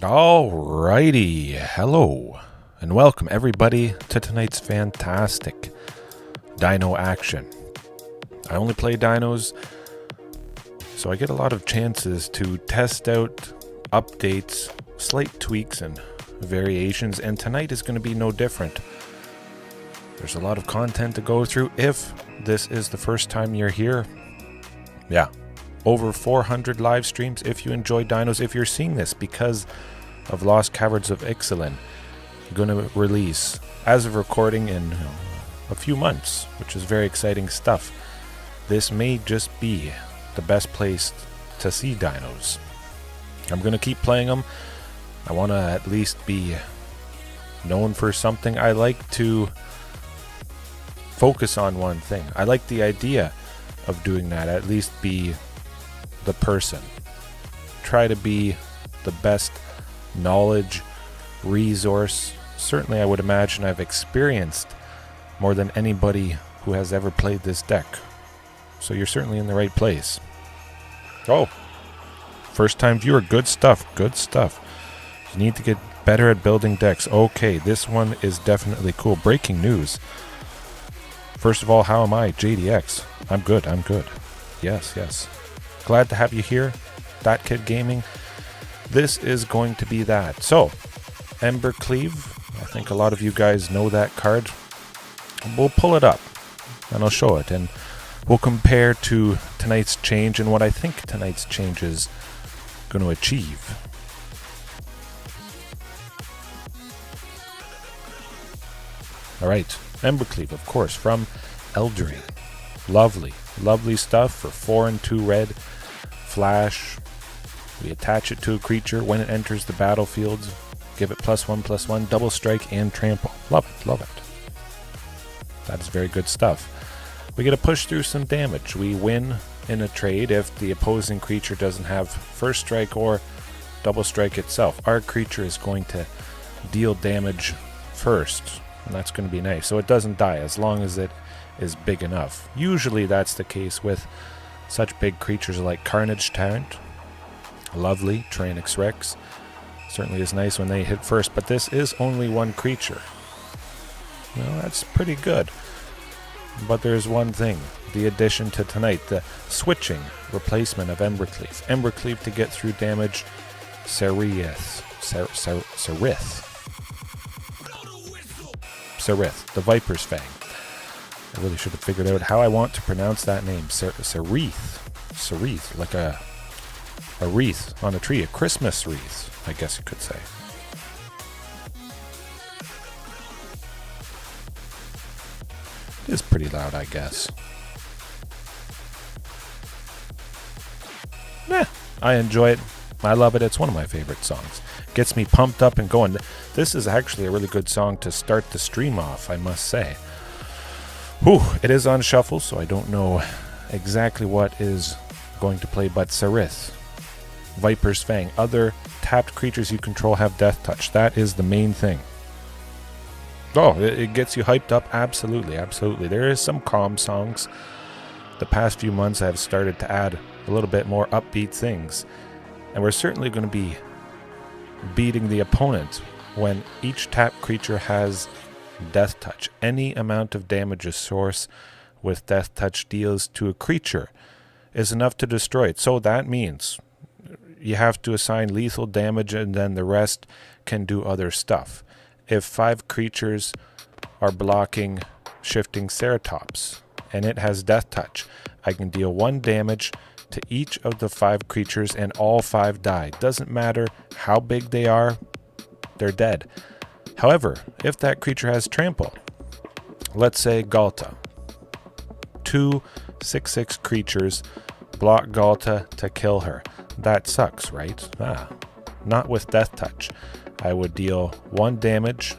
Alrighty, hello and welcome everybody to tonight's fantastic dino action. I only play dinos, so I get a lot of chances to test out updates, slight tweaks and variations, and tonight is going to be no different. There's a lot of content to go through. If this is the first time you're here, yeah, over 400 live streams. If you enjoy dinos, if you're seeing this because of Lost Caverns of Ixalan, going to release as of recording in a few months, which is very exciting stuff. This may just be the best place to see dinos. I'm going to keep playing them. I want to at least be known for something. I like to focus on one thing. I like the idea of doing that, at least be the person. Try to be the best knowledge resource. Certainly I would imagine I've experienced more than anybody who has ever played this deck. So you're certainly in the right place. Oh, first time viewer, good stuff, good stuff. You need to get better at building decks. Okay, this one is definitely cool. Breaking news. First of all, how am I? JDX. I'm good, I'm good. Yes, yes. Glad to have you here. That Kid Gaming. This is going to be that. So, Embercleave. I think a lot of you guys know that card. We'll pull it up and I'll show it, and we'll compare to tonight's change and what I think tonight's change is going to achieve. Alright, Embercleave, of course, from Eldraine. Lovely, lovely stuff for 4 and 2 red. Flash. We attach it to a creature when it enters the battlefield. Give it +1/+1, double strike, and trample. Love it, love it. That is very good stuff. We get to push through some damage. We win in a trade if the opposing creature doesn't have first strike or double strike itself. Our creature is going to deal damage first, and that's going to be nice. So it doesn't die as long as it is big enough. Usually that's the case with such big creatures like Carnage Tyrant. Lovely, Tyrannix Rex. Certainly is nice when they hit first, but this is only one creature. Well, that's pretty good. But there's one thing. The addition to tonight, the switching replacement of Embercleave. Embercleave to get through damage. Saryth. Saryth, the Viper's Fang. I really should have figured out how I want to pronounce that name. Saryth. Saryth, like a wreath on a tree, a Christmas wreath, I guess you could say. It is pretty loud, I guess. I enjoy it. I love it. It's one of my favorite songs. Gets me pumped up and going. This is actually a really good song to start the stream off, I must say. Whew, it is on shuffle, so I don't know exactly what is going to play, but Saryth. Viper's Fang. Other tapped creatures you control have death touch. That is the main thing. Oh, it gets you hyped up. Absolutely, absolutely. There is some calm songs. The past few months I've started to add a little bit more upbeat things. And we're certainly going to be beating the opponent when each tapped creature has death touch. Any amount of damage a source with death touch deals to a creature is enough to destroy it. So that means you have to assign lethal damage, and then the rest can do other stuff. If 5 creatures are blocking Shifting Ceratops, and it has Death Touch, I can deal 1 damage to each of the 5 creatures, and all 5 die. Doesn't matter how big they are, they're dead. However, if that creature has Trample, let's say Galta, 2 6/6 creatures block Galta to kill her. That sucks, right? Not with Death Touch. I would deal 1 damage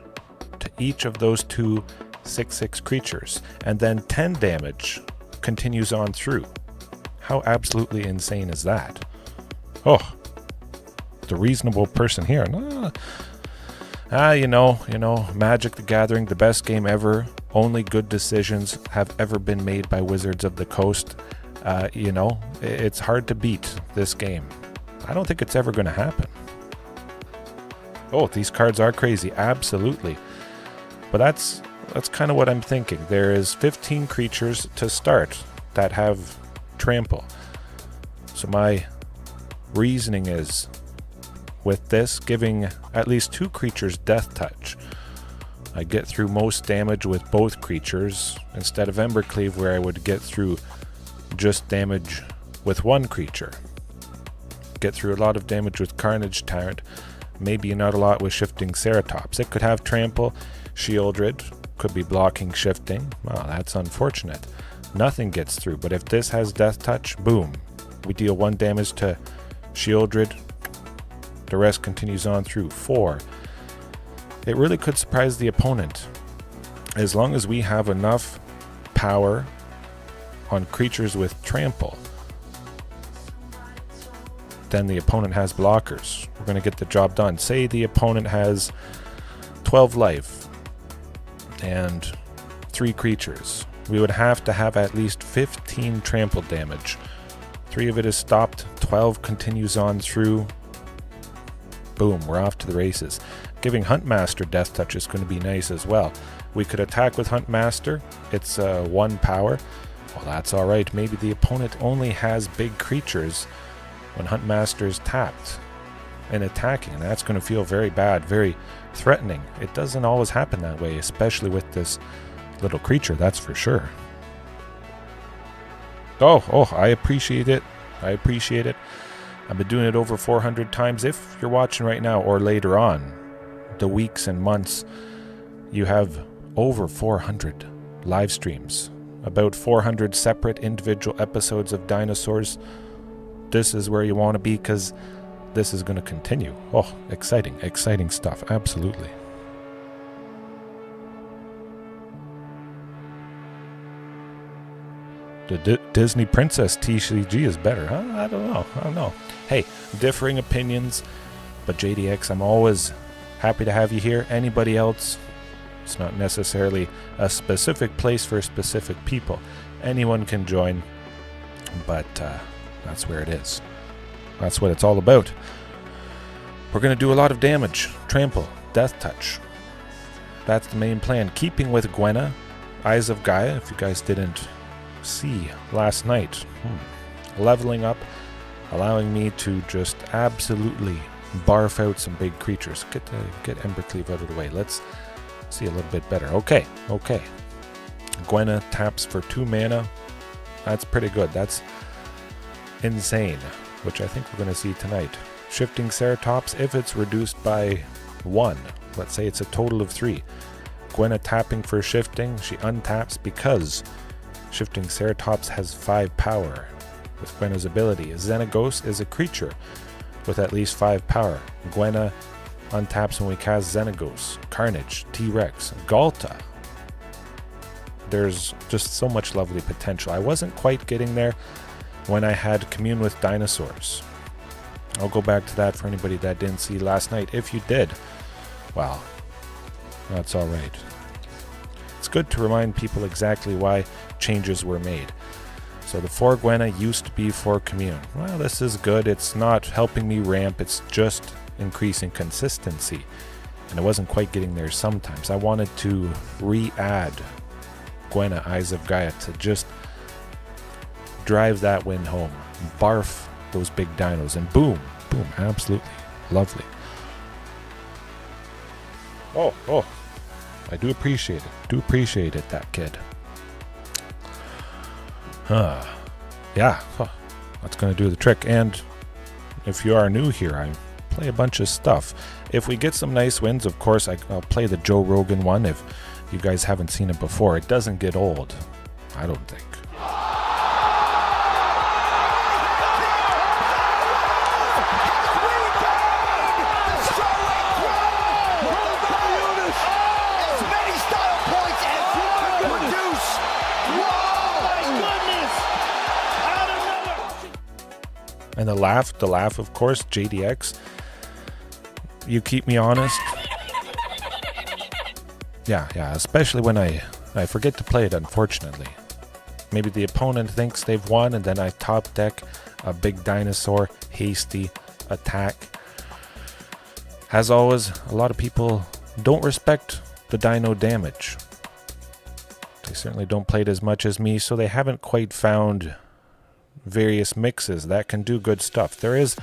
to each of those 2 6/6 creatures, and then 10 damage continues on through. How absolutely insane is that? Oh, the reasonable person here. You know, Magic the Gathering, the best game ever. Only good decisions have ever been made by Wizards of the Coast. It's hard to beat this game. I don't think it's ever going to happen. Oh, these cards are crazy. Absolutely. But that's kind of what I'm thinking. There is 15 creatures to start that have Trample. So my reasoning is, with this, giving at least 2 creatures Death Touch, I get through most damage with both creatures, instead of Embercleave, where I would get through just damage with 1 creature. Get through a lot of damage with Carnage Tyrant, maybe not a lot with Shifting Ceratops. It could have Trample, Shieldred, could be blocking Shifting. Well, that's unfortunate. Nothing gets through, but if this has Death Touch, boom. We deal 1 damage to Shieldred, the rest continues on through. 4. It really could surprise the opponent. As long as we have enough power on creatures with Trample, then the opponent has blockers. We're going to get the job done. Say the opponent has 12 life and 3 creatures. We would have to have at least 15 Trample damage. 3 of it is stopped, 12 continues on through. Boom, we're off to the races. Giving Huntmaster Death Touch is going to be nice as well. We could attack with Huntmaster. It's 1 power. Well, that's alright. Maybe the opponent only has big creatures when Huntmaster is tapped and attacking, and that's going to feel very bad, very threatening. It doesn't always happen that way, especially with this little creature, that's for sure. Oh, I appreciate it. I've been doing it over 400 times. If you're watching right now or later on, the weeks and months, you have over 400 live streams, about 400 separate individual episodes of Dinosaurs. This is where you want to be, because this is going to continue. Oh, exciting stuff. Absolutely. The Disney Princess TCG is better, huh? I don't know. Hey, differing opinions, but JDX, I'm always happy to have you here. Anybody else, it's not necessarily a specific place for specific people. Anyone can join, but that's where it is. That's what it's all about. We're going to do a lot of damage. Trample, Death Touch. That's the main plan. Keeping with Gwenna, Eyes of Gaia, if you guys didn't see last night. Leveling up, allowing me to just absolutely barf out some big creatures. Get Embercleave out of the way. Let's see a little bit better. Okay. Gwenna taps for 2 mana. That's pretty good. That's insane, which I think we're going to see tonight. Shifting Ceratops, if it's reduced by 1, let's say it's a total of 3. Gwenna tapping for shifting, she untaps because Shifting Ceratops has 5 power with Gwenna's ability. Xenagos is a creature with at least 5 power. Gwenna untaps when we cast Xenagos. Carnage, T-Rex, Galta. There's just so much lovely potential. I wasn't quite getting there when I had Commune with Dinosaurs. I'll go back to that for anybody that didn't see last night. If you did, well, that's alright. It's good to remind people exactly why changes were made. So the 4 Gwenna used to be for Commune. Well, this is good. It's not helping me ramp. It's just increasing consistency. And I wasn't quite getting there sometimes. I wanted to re-add Gwenna, Eyes of Gaia, to just drive that win home. Barf those big dinos, and boom, Boom, absolutely lovely. Oh, I do appreciate it. Do appreciate it, that kid. Yeah, that's going to do the trick. And if you are new here, I play a bunch of stuff. If we get some nice wins, of course, I'll play the Joe Rogan one if you guys haven't seen it before. It doesn't get old, I don't think. And the laugh, of course, JDX. You keep me honest. Yeah, especially when I forget to play it, unfortunately. Maybe the opponent thinks they've won, and then I top deck a big dinosaur, hasty attack. As always, a lot of people don't respect the dino damage. They certainly don't play it as much as me, so they haven't quite found various mixes that can do good stuff. There is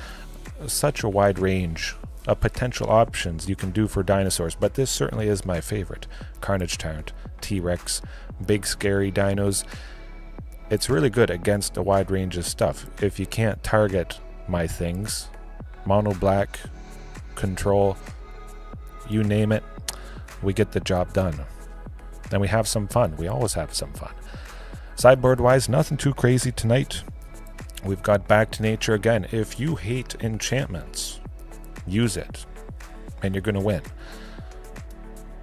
such a wide range of potential options you can do for dinosaurs, but this certainly is my favorite. Carnage Tyrant, T-Rex, big scary dinos. It's really good against a wide range of stuff. If you can't target my things, mono black, control, you name it, we get the job done. And we have some fun. We always have some fun. Sideboard wise, nothing too crazy tonight. We've got Back to Nature again. If you hate enchantments, use it, and you're going to win.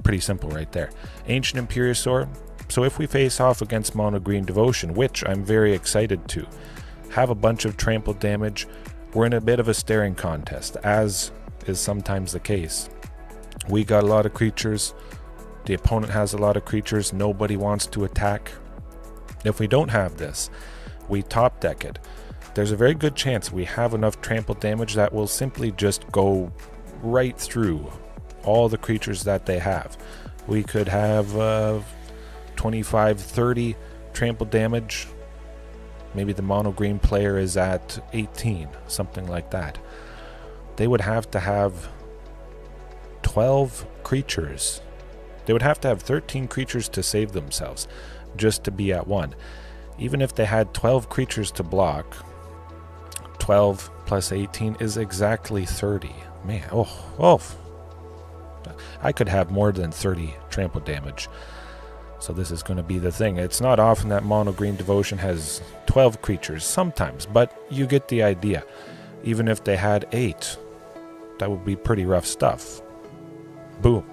Pretty simple right there. Ancient Imperiosaur. So if we face off against Mono Green Devotion, which I'm very excited to, have a bunch of trample damage, we're in a bit of a staring contest, as is sometimes the case. We got a lot of creatures. The opponent has a lot of creatures. Nobody wants to attack. If we don't have this, we top deck it. There's a very good chance we have enough trample damage that will simply just go right through all the creatures that they have. We could have 25, 30 trample damage. Maybe the mono green player is at 18, something like that. They would have to have 12 creatures. They would have to have 13 creatures to save themselves just to be at 1. Even if they had 12 creatures to block, 12 plus 18 is exactly 30. Man, I could have more than 30 trample damage. So this is going to be the thing. It's not often that Mono Green Devotion has 12 creatures, sometimes, but you get the idea. Even if they had 8, that would be pretty rough stuff. Boom.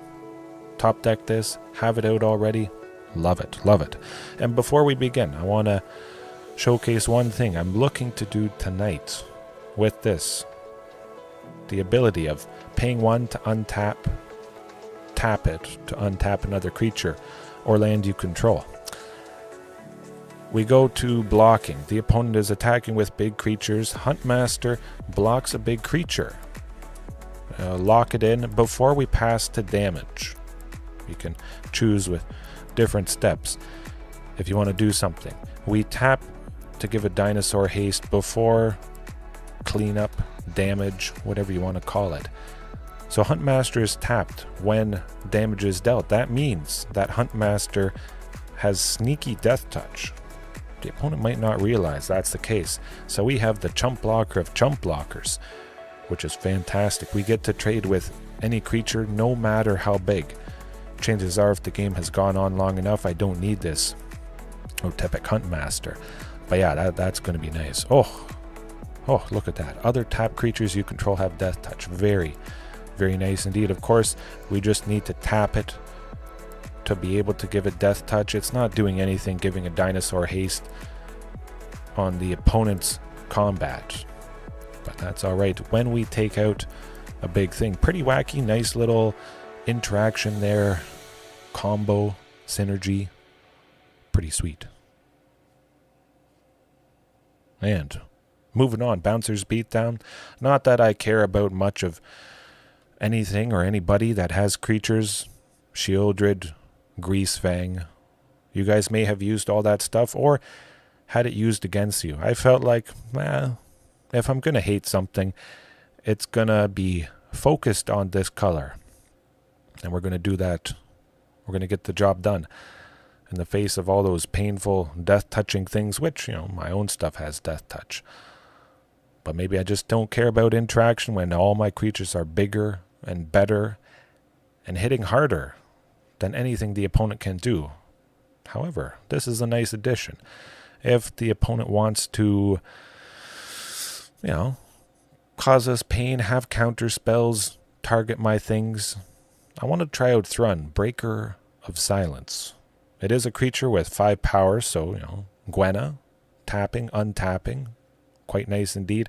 Top deck this, have it out already. Love it, love it. And before we begin, I want to showcase one thing I'm looking to do tonight with this. The ability of paying 1 to untap, tap it to untap another creature, or land you control. We go to blocking. The opponent is attacking with big creatures. Huntmaster blocks a big creature. Lock it in before we pass to damage. You can choose with different steps if you want to do something. We tap to give a dinosaur haste before cleanup, damage, whatever you want to call it. So Huntmaster is tapped when damage is dealt. That means that Huntmaster has sneaky death touch. The opponent might not realize that's the case. So we have the chump blocker of chump blockers, which is fantastic. We get to trade with any creature, no matter how big. Chances are, if the game has gone on long enough, I don't need this Otepec Huntmaster. But yeah, that's going to be nice. Oh, look at that. Other tap creatures you control have death touch. Very, very nice indeed. Of course, we just need to tap it to be able to give it death touch. It's not doing anything giving a dinosaur haste on the opponent's combat. But that's alright. When we take out a big thing, pretty wacky, nice little interaction there, combo, synergy, pretty sweet. And moving on, Bouncer's Beatdown. Not that I care about much of anything or anybody that has creatures. Shieldred, Grease Fang. You guys may have used all that stuff or had it used against you. I felt like, if I'm going to hate something, it's going to be focused on this color. And we're going to do that. We're going to get the job done in the face of all those painful death touching things, which, my own stuff has death touch. But maybe I just don't care about interaction when all my creatures are bigger and better and hitting harder than anything the opponent can do. However, this is a nice addition. If the opponent wants to, cause us pain, have counter spells, target my things, I want to try out Thrun, Breaker of Silence. It is a creature with 5 power, so, Gwenna, tapping, untapping, quite nice indeed.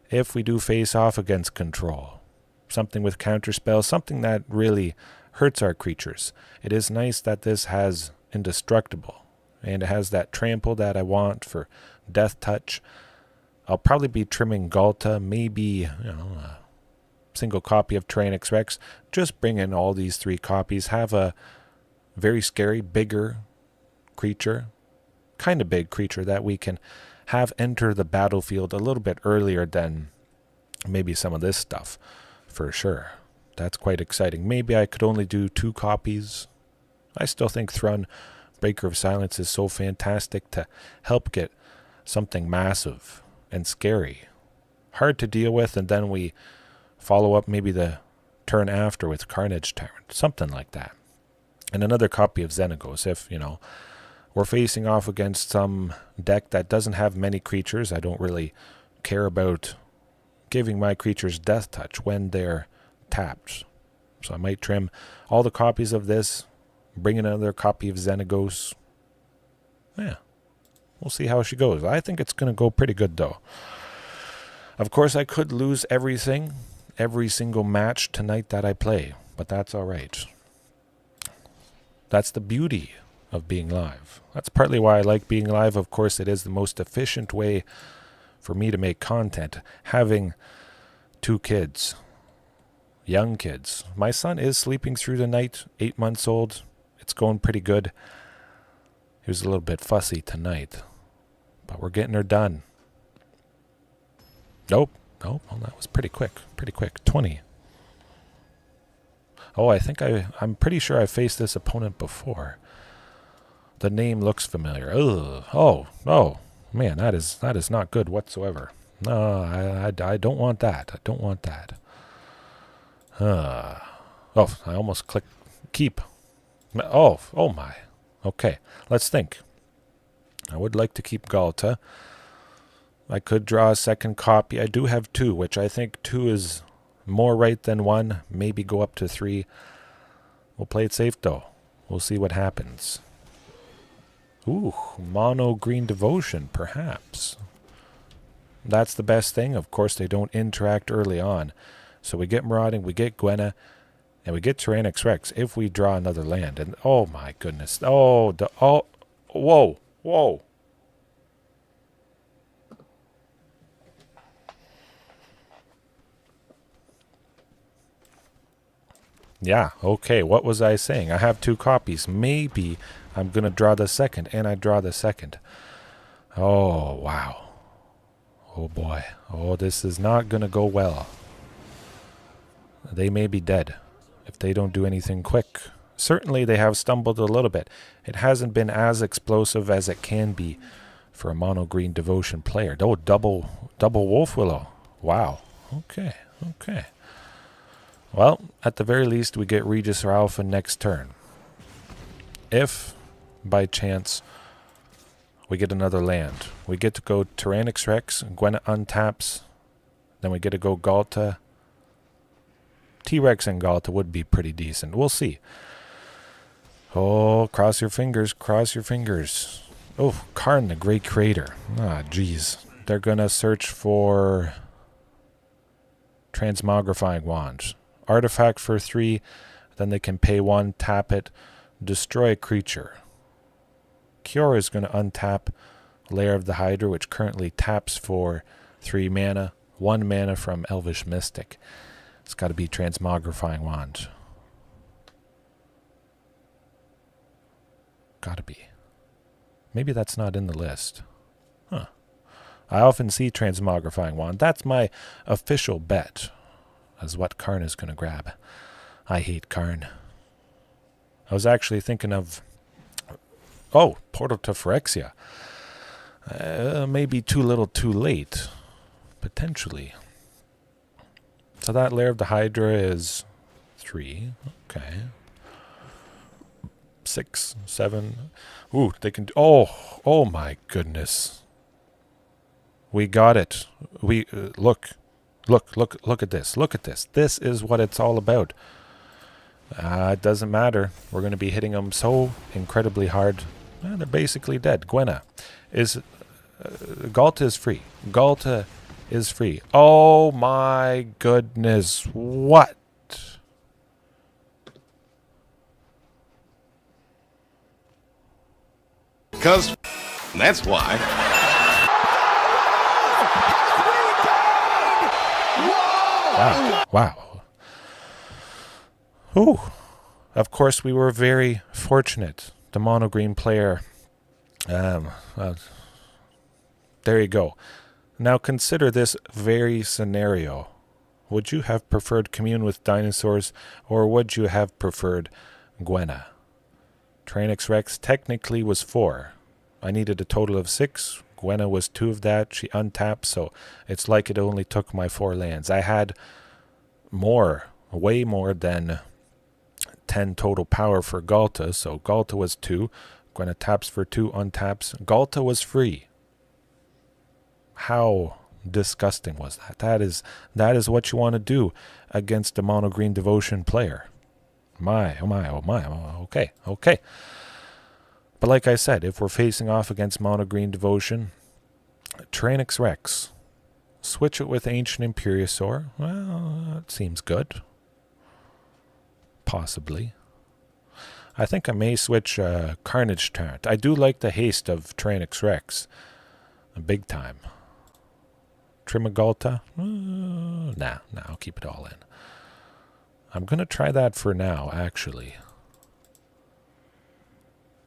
If we do face off against control, something with counter spells, something that really hurts our creatures. It is nice that this has Indestructible, and it has that Trample that I want for Death Touch. I'll probably be trimming Galta, maybe, a single copy of Tyrannix Rex. Just bring in all these 3 copies, have a very scary, bigger creature, kind of big creature that we can have enter the battlefield a little bit earlier than maybe some of this stuff, for sure. That's quite exciting. Maybe I could only do 2 copies. I still think Thrun, Breaker of Silence is so fantastic to help get something massive and scary. Hard to deal with, and then we follow up maybe the turn after with Carnage Tyrant, something like that. And another copy of Xenagos if, we're facing off against some deck that doesn't have many creatures. I don't really care about giving my creatures Death Touch when they're tapped. So I might trim all the copies of this, bring in another copy of Xenagos. Yeah, we'll see how she goes. I think it's going to go pretty good, though. Of course, I could lose everything, every single match tonight that I play, but that's all right. That's the beauty of being live. That's partly why I like being live. Of course, it is the most efficient way for me to make content. Having 2 kids, young kids. My son is sleeping through the night, 8 months old. It's going pretty good. He was a little bit fussy tonight, but we're getting her done. Nope. Oh, well, that was pretty quick. 20. Oh, I think I'm pretty sure I faced this opponent before. The name looks familiar. Ugh. Oh, man, that is not good whatsoever. No, I don't want that. I don't want that. Oh, I almost clicked keep. Oh my. Okay, let's think. I would like to keep Galta. I could draw a second copy. I do have 2, which I think 2 is more right than 1. Maybe go up to 3. We'll play it safe, though. We'll see what happens. Ooh, mono green devotion, perhaps. That's the best thing. Of course, they don't interact early on. So we get Marauding, we get Gwenna, and we get Tyrannix Rex if we draw another land. And oh my goodness. Whoa. Yeah, okay, what was I saying? I have 2 copies. Maybe I'm going to draw the second, and I draw the second. Oh, wow. Oh, boy. Oh, this is not going to go well. They may be dead if they don't do anything quick. Certainly, they have stumbled a little bit. It hasn't been as explosive as it can be for a mono-green devotion player. Oh, double Wolf Willow. Wow. Okay. Well, at the very least, we get Regis or Alpha next turn. If, by chance, we get another land, we get to go Tyrannix Rex, Gwenna untaps, then we get to go Galta. T-Rex and Galta would be pretty decent. We'll see. Oh, cross your fingers, cross your fingers. Oh, Karn, the Great Creator. Ah, jeez. They're going to search for Transmogrifying Wand. Artifact for 3, then they can pay 1, tap it, destroy a creature. Kiora is going to untap Lair of the Hydra, which currently taps for 3 mana, 1 mana from Elvish Mystic. It's got to be Transmogrifying Wand. Got to be. Maybe that's not in the list. Huh. I often see Transmogrifying Wand. That's my official bet as what Karn is going to grab. I hate Karn. I was actually thinking of... Oh, Portal to Phyrexia. Maybe too little too late. Potentially. So that Lair of the Hydra is 3. Okay. 6, 7. Ooh, they can... Oh my goodness. We got it. We... Look at this. Look at this. This is what it's all about. It doesn't matter. We're going to be hitting them so incredibly hard. They're basically dead. Gwenna is... Galta is free. Galta is free. Oh my goodness. What? Because that's why. Wow. Ooh. Of course, we were very fortunate. The mono green player. There you go. Now consider this very scenario. Would you have preferred Commune with Dinosaurs, or would you have preferred Gwenna? Tranix Rex technically was 4. I needed a total of 6. Gwenna was 2 of that. She untapped, so it's like it only took my 4 lands. I had more, way more than 10 total power for Galta, so Galta was 2. Gwenna taps for 2, untaps. Galta was free. How disgusting was that? That is what you want to do against a mono green devotion player. My, oh my, oh my, oh, okay. But like I said, if we're facing off against mono green devotion, Tranix Rex, switch it with Ancient Imperiosaur. Well, it seems good. Possibly. I think I may switch Carnage Tyrant. I do like the haste of Tranix Rex. Big time. Trimigalta? Nah, I'll keep it all in. I'm going to try that for now, actually.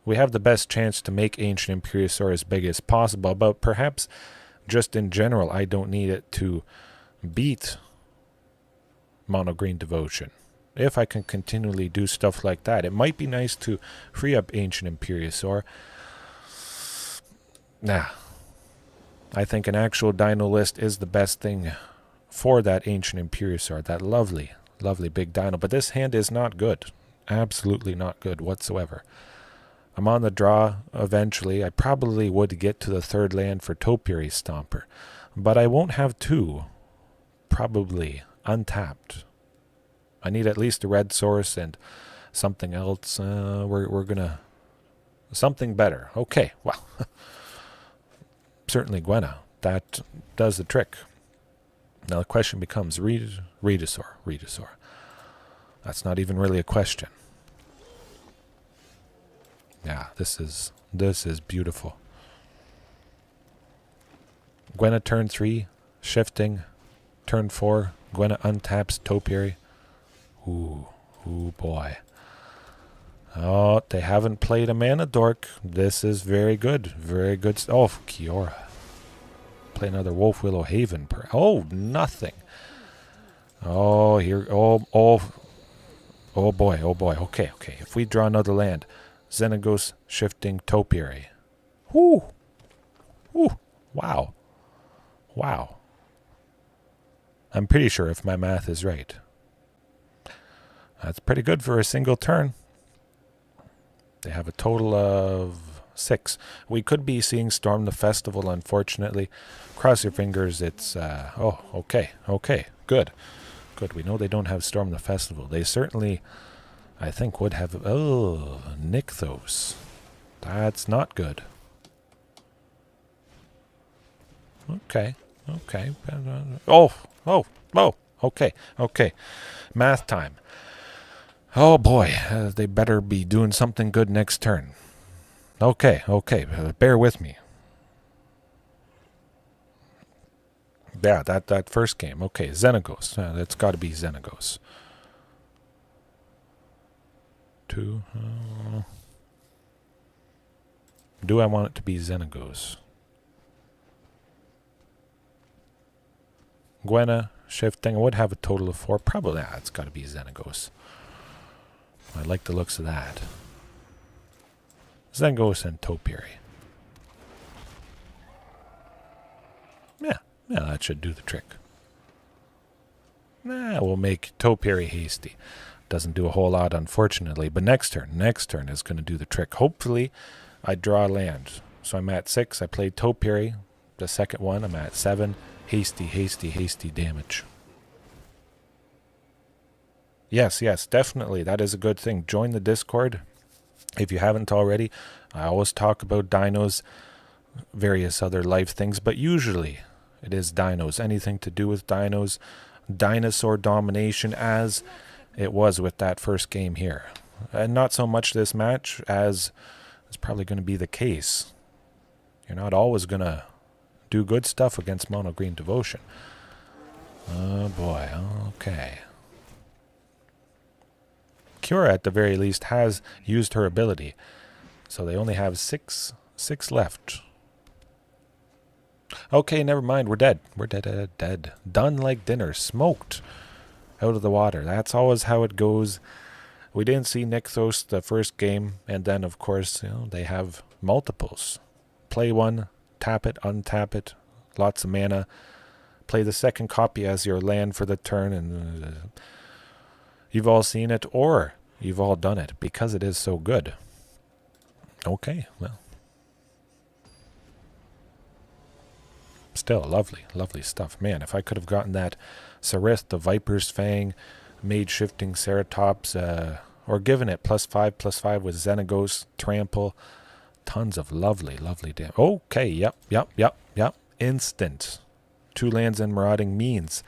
We have the best chance to make Ancient Imperiosaur as big as possible, but perhaps just in general, I don't need it to beat Mono Green Devotion. If I can continually do stuff like that, it might be nice to free up Ancient Imperiosaur. Nah. I think an actual Dino list is the best thing for that Ancient Imperiosaur, that lovely big dino. But this hand is not good. Absolutely not good whatsoever. I'm on the draw eventually. I probably would get to the 3rd land for Topiary Stomper. But I won't have 2. Probably untapped. I need at least a red source and something else. We're gonna... Something better. Okay, well... Certainly Gwenna. That does the trick. Now the question becomes Redosaur. That's not even really a question. Yeah, this is beautiful. Gwenna turn 3, shifting. Turn 4, Gwenna untaps Topiary. Ooh boy. Oh, they haven't played a Mana Dork. This is very good. Very good. Oh, Kiora. Play another Wolf Willow Haven. Oh, nothing. Oh, here. Oh boy. Okay. If we draw another land, Xenagos, shifting, Topiary. Whoo. Wow. I'm pretty sure if my math is right. That's pretty good for a single turn. They have a total of 6. We could be seeing Storm the Festival, unfortunately. Cross your fingers, it's... okay. Good. We know they don't have Storm the Festival. They certainly, I think, would have... Oh, Nykthos. That's not good. Okay. Okay. Math time. Oh boy, they better be doing something good next turn. Okay, bear with me. Yeah, that first game. Okay, Xenagos. That's got to be Xenagos. 2. Do I want it to be Xenagos? Gwenna, Shifting. I would have a total of 4. Probably, it's got to be Xenagos. I like the looks of that. Xenagos and Topiary. Yeah, that should do the trick. We'll make Topiary hasty. Doesn't do a whole lot, unfortunately. But next turn is going to do the trick. Hopefully, I draw land. So I'm at 6. I played Topiary. The second one, I'm at 7. Hasty damage. Yes, definitely. That is a good thing. Join the Discord if you haven't already. I always talk about dinos, various other life things, but usually it is dinos. Anything to do with dinos. Dinosaur domination, as it was with that first game here. And not so much this match, as is probably going to be the case. You're not always going to do good stuff against Mono Green Devotion. Oh boy, okay. Cura, at the very least, has used her ability. So they only have six left. Okay, never mind. We're dead. We're dead. Done like dinner. Smoked out of the water. That's always how it goes. We didn't see Nykthos the first game. And then, of course, they have multiples. Play one, tap it, untap it. Lots of mana. Play the second copy as your land for the turn. And you've all seen it, or you've all done it, because it is so good. Okay, well. Still, lovely stuff. Man, if I could have gotten that Saryth, the Viper's Fang, made Shifting Ceratops, or given it +5/+5 with Xenagos, Trample, tons of lovely damage. Okay, yep. Instant. 2 lands in Marauding means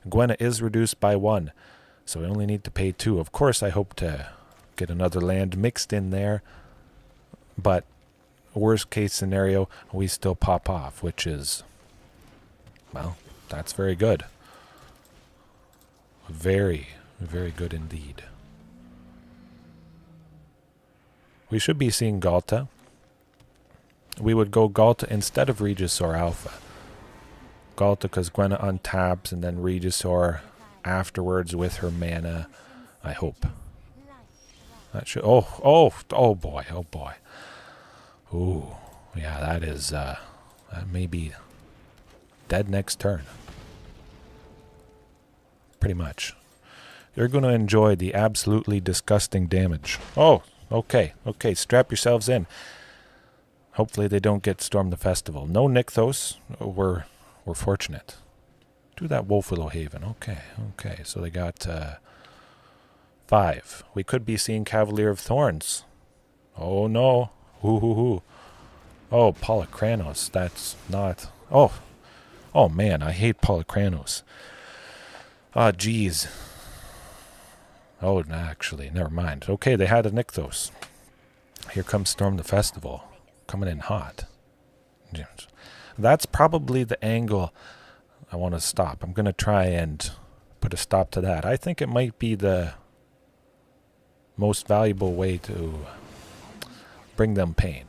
Gwenna is reduced by 1, so we only need to pay 2. Of course, I hope to get another land mixed in there, but worst case scenario, we still pop off, which is... well, that's very good. Very good indeed. We should be seeing Ghalta. We would go Ghalta instead of Regisaur Alpha. Ghalta because Gwenna untaps, and then Regisaur afterwards with her mana, I hope. That should... oh boy. Ooh, yeah, that is... that may be... dead next turn. Pretty much. You're going to enjoy the absolutely disgusting damage. Oh, okay. Strap yourselves in. Hopefully they don't get Storm the Festival. No Nykthos. We're fortunate. Do that Wolf Willow Haven. Okay. So they got 5. We could be seeing Cavalier of Thorns. Oh no. Hoo. Oh, Polychronos. That's not... Oh man, I hate Polychronos. Ah, geez. Oh, actually, never mind. Okay, they had a Nykthos. Here comes Storm the Festival. Coming in hot. That's probably the angle I want to stop. I'm going to try and put a stop to that. I think it might be the most valuable way to bring them pain.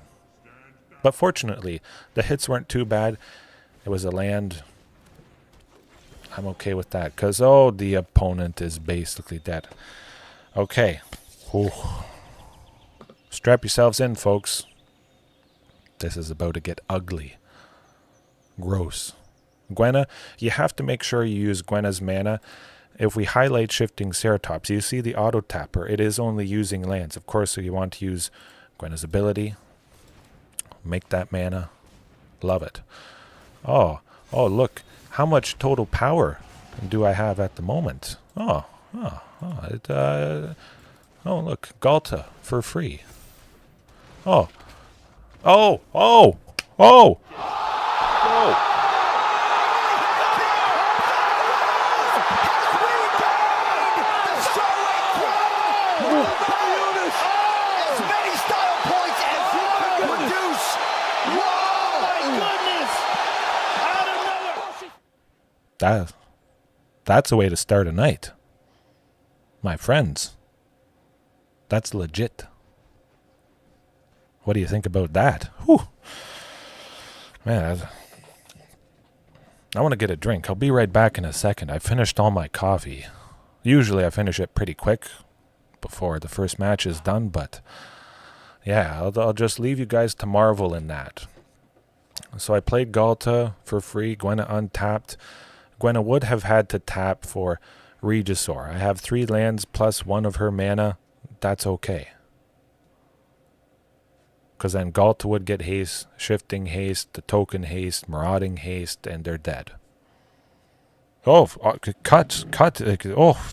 But fortunately, the hits weren't too bad. It was a land. I'm okay with that. Because, the opponent is basically dead. Okay. Ooh. Strap yourselves in, folks. This is about to get ugly. Gross. Gwenna, you have to make sure you use Gwenna's mana. If we highlight Shifting Ceratops, you see the auto tapper. It is only using lands. Of course, so you want to use Gwenna's ability. Make that mana. Love it. Oh, look. How much total power do I have at the moment? Oh, look. Ghalta for free. Oh. That's a way to start a night. My friends. That's legit. What do you think about that? Whew. Man, I want to get a drink. I'll be right back in a second. I finished all my coffee. Usually I finish it pretty quick before the first match is done, but yeah, I'll just leave you guys to marvel in that. So I played Galta for free. Gwenna untapped. Gwenna would have had to tap for Regisaur. I have 3 lands plus 1 of her mana. That's okay. Because then Galta would get haste, shifting haste, the token haste, marauding haste, and they're dead. Oh, cut. Oh,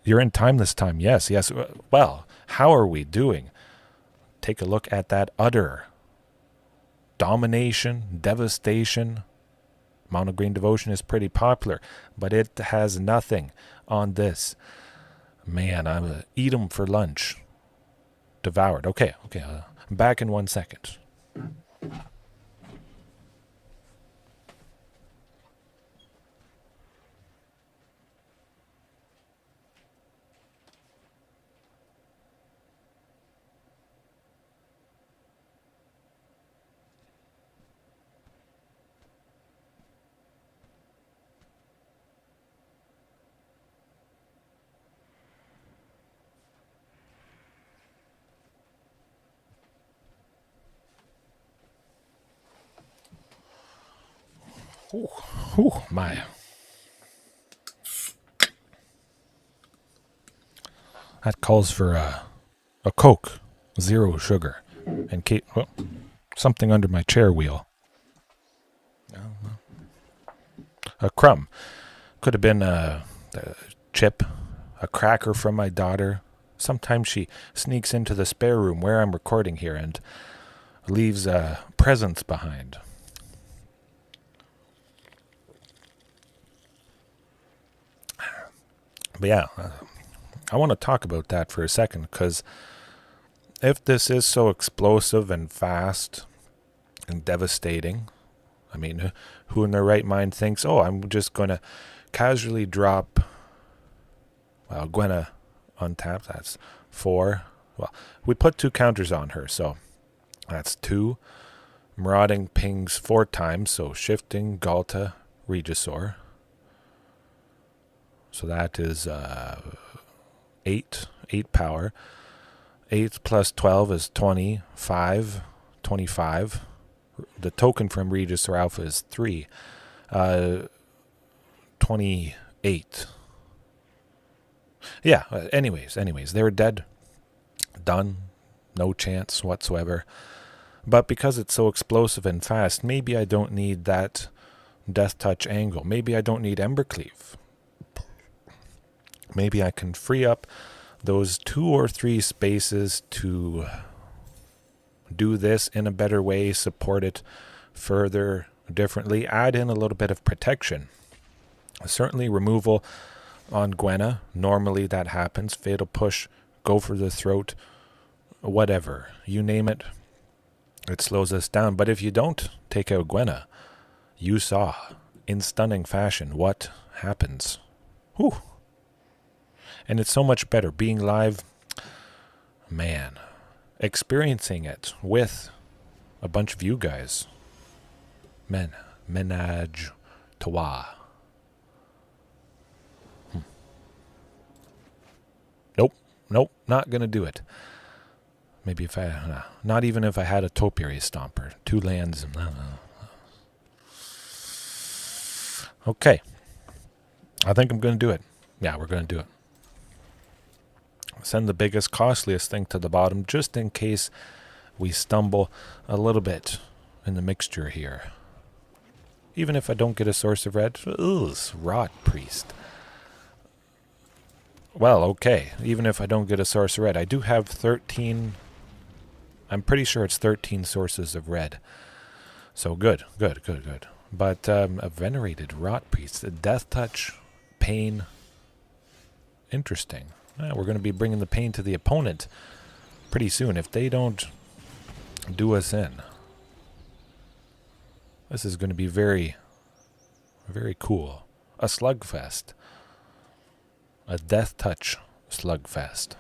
you're in time this time. Yes. Well, how are we doing? Take a look at that utter domination, devastation. Mono Green Devotion is pretty popular, but it has nothing on this. Man, I'm going to eat them for lunch. Devoured. Okay. I'm back in 1 second. My. That calls for a Coke, 0 sugar, and something under my chair wheel. A crumb. Could have been a chip, a cracker from my daughter. Sometimes she sneaks into the spare room where I'm recording here and leaves presents behind. But yeah, I want to talk about that for a second, because if this is so explosive and fast and devastating, I mean, who in their right mind thinks, oh, I'm just going to casually drop, well, Gwenna untapped, that's 4. Well, we put 2 counters on her, so that's 2. Marauding pings 4 times, so shifting, Galta, Regisaur. So that is 8 power. 8 plus 12 is 25. The token from Regisaur Alpha is 3. 28. Yeah, anyways, they're dead. Done. No chance whatsoever. But because it's so explosive and fast, maybe I don't need that Death Touch angle. Maybe I don't need Embercleave. Maybe I can free up those 2 or 3 spaces to do this in a better way, support it further differently, add in a little bit of protection. Certainly removal on Gwenna. Normally that happens. Fatal Push, go for the throat, whatever. You name it, it slows us down. But if you don't take out Gwenna, you saw in stunning fashion what happens. Whew. And it's so much better being live, man, experiencing it with a bunch of you guys. Menage trois. Nope, not going to do it. Maybe if not even if I had a Topiary Stomper. 2 lands. Okay. I think I'm going to do it. Yeah, we're going to do it. Send the biggest, costliest thing to the bottom, just in case we stumble a little bit in the mixture here. Even if I don't get a source of red, Rotpriest. Well, okay. Even if I don't get a source of red, I do have 13. I'm pretty sure it's 13 sources of red. So good. But a Venerated Rotpriest, a Death Touch, pain. Interesting. We're going to be bringing the pain to the opponent pretty soon if they don't do us in. This is going to be very, very cool. A slugfest. A Death Touch slugfest.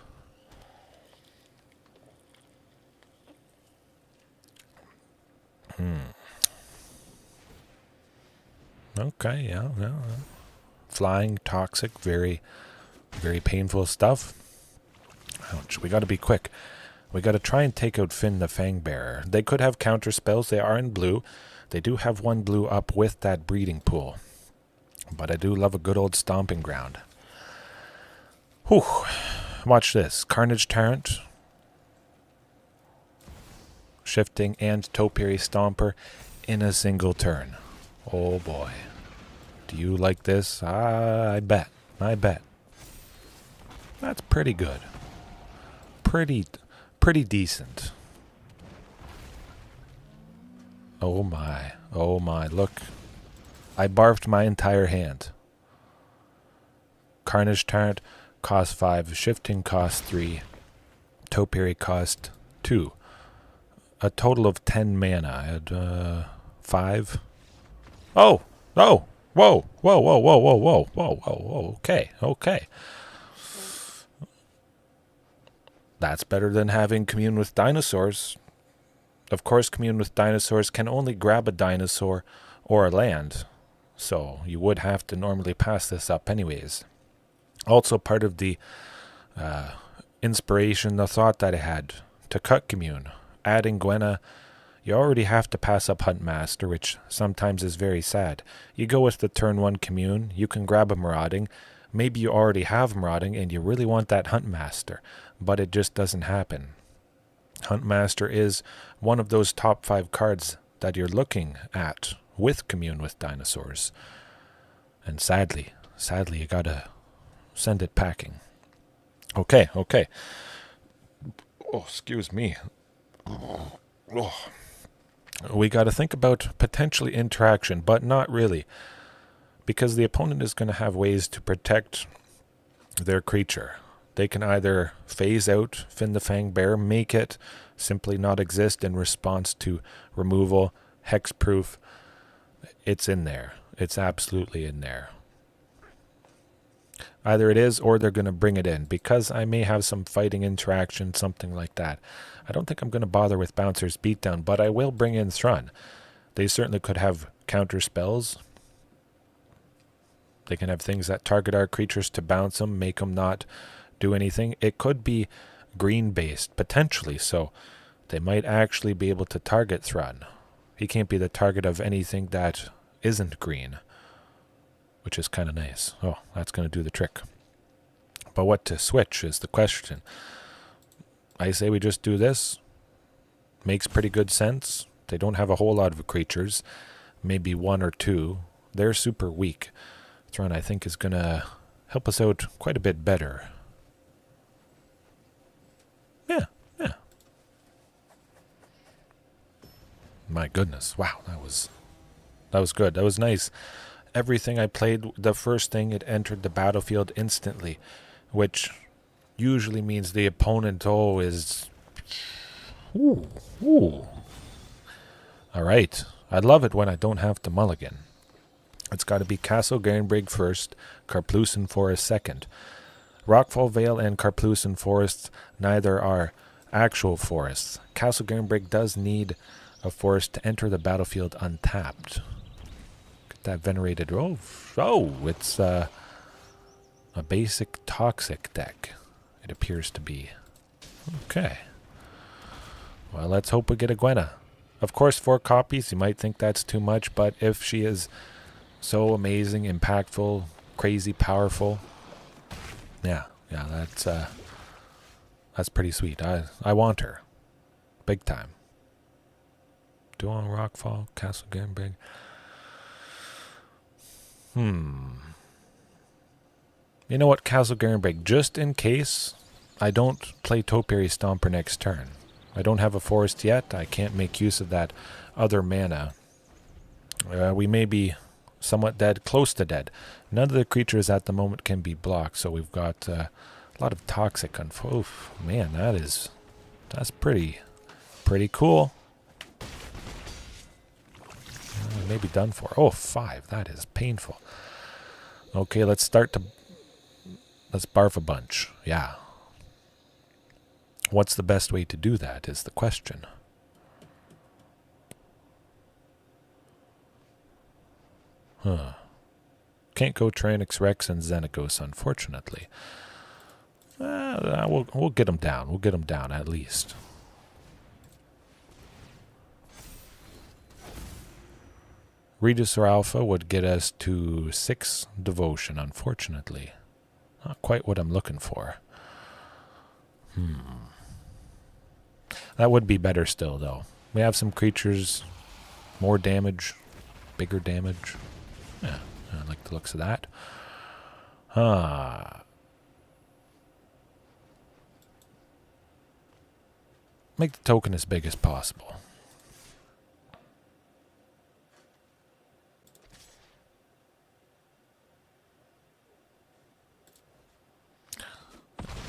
Okay, yeah. Flying, toxic, very, very painful stuff. Ouch, we gotta be quick. We gotta try and take out Finn the Fangbearer. They could have counter spells. They are in blue. They do have one blue up with that breeding pool. But I do love a good old stomping ground. Whew. Watch this. Carnage Tyrant. Shifting and Topiary Stomper in a single turn. Oh boy. Do you like this? I bet. That's pretty good. Pretty decent. Oh my. Look. I barfed my entire hand. Carnage Tyrant cost 5. Shifting cost 3. Topiary cost 2. A total of 10 mana. I had 5. Oh! Whoa! Okay. That's better than having Commune with Dinosaurs. Of course, Commune with Dinosaurs can only grab a dinosaur or a land, so you would have to normally pass this up anyways. Also part of the inspiration, the thought that I had to cut Commune. Adding Gwenna, you already have to pass up Huntmaster, which sometimes is very sad. You go with the turn 1 Commune, you can grab a Marauding. Maybe you already have Marauding and you really want that Huntmaster, but it just doesn't happen. Huntmaster is one of those top 5 cards that you're looking at with Commune with Dinosaurs. And sadly, you gotta send it packing. Okay. Oh, excuse me. Oh. We got to think about potentially interaction, but not really, because the opponent is going to have ways to protect their creature. They can either phase out Finn the Fangbearer, make it simply not exist in response to removal, hexproof. It's in there. It's absolutely in there. Either it is, or they're going to bring it in, because I may have some fighting interaction, something like that. I don't think I'm going to bother with Bouncer's Beatdown, but I will bring in Thrun. They certainly could have counter spells. They can have things that target our creatures to bounce them, make them not do anything. It could be green-based, potentially, so they might actually be able to target Thrun. He can't be the target of anything that isn't green, which is kind of nice. Oh, that's going to do the trick. But what to switch is the question. I say we just do this. Makes pretty good sense. They don't have a whole lot of creatures. Maybe 1 or 2. They're super weak. Thrun, I think, is going to help us out quite a bit better. Yeah. My goodness. Wow, that was good. That was nice. Everything I played, the first thing, it entered the battlefield instantly, which usually means the opponent is... Ooh. Alright. I love it when I don't have to mulligan. It's got to be Castle Garenbrig first, Karplusan Forest second. Rockfall Vale and Karplusan Forest neither are actual forests. Castle Garenbrig does need a forest to enter the battlefield untapped. Get that Venerated. Oh, it's a basic toxic deck. It appears to be. Okay. Well, let's hope we get a Gwenna. Of course, 4 copies. You might think that's too much, but if she is so amazing, impactful, crazy, powerful, yeah, that's pretty sweet. I want her, big time. Dual Rockfall, Castle Garenbrig. You know what, Castle Garenbrig, just in case I don't play Topiary Stomper next turn. I don't have a forest yet. I can't make use of that other mana. We may be somewhat dead, close to dead. None of the creatures at the moment can be blocked, so we've got a lot of toxic. Oof, man, that's pretty cool. Maybe done for. Oh, 5. That is painful. Okay, let's barf a bunch. Yeah. What's the best way to do that is the question. Huh. Can't go Tyrannix Rex and Xenagos, unfortunately. We'll get them down. We'll get them down at least. Regisaur Alpha would get us to 6 Devotion, unfortunately. Not quite what I'm looking for. That would be better still, though. We have some creatures, more damage, bigger damage. Yeah, I like the looks of that. Make the token as big as possible.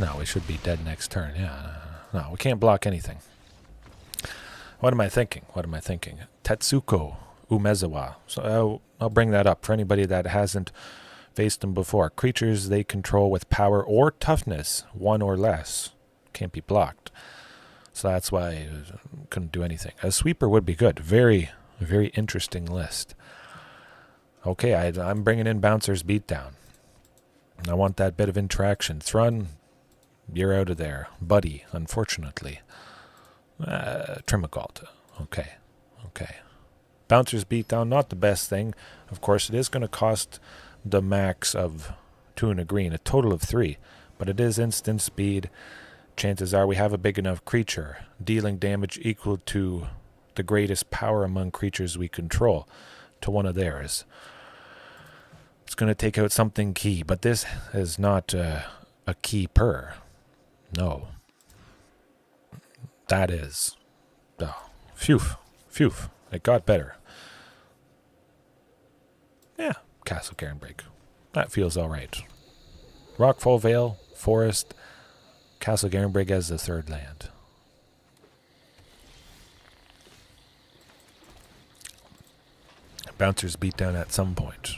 No, we should be dead next turn. Yeah, no, we can't block anything. What am I thinking? What am I thinking? Tetsuko Umezawa. So I'll bring that up for anybody that hasn't faced them before. Creatures they control with power or toughness, 1 or less, can't be blocked. So that's why I couldn't do anything. A sweeper would be good. Very, very interesting list. Okay, I'm bringing in Bouncer's Beatdown. I want that bit of interaction. Thrun, you're out of there. Buddy, unfortunately. Trimagalt. Okay. Bouncer's Beatdown, not the best thing. Of course, it is going to cost the max of 2 and a green, a total of 3. But it is instant speed. Chances are we have a big enough creature, dealing damage equal to the greatest power among creatures we control, to one of theirs. It's going to take out something key, but this is not a key per. No. That is. Oh, phew. It got better. Yeah, Castle Cairnbreak. That feels alright. Rockfall Vale, Forest, Castle Cairnbreak as the 3rd land. Bouncer's Beatdown at some point.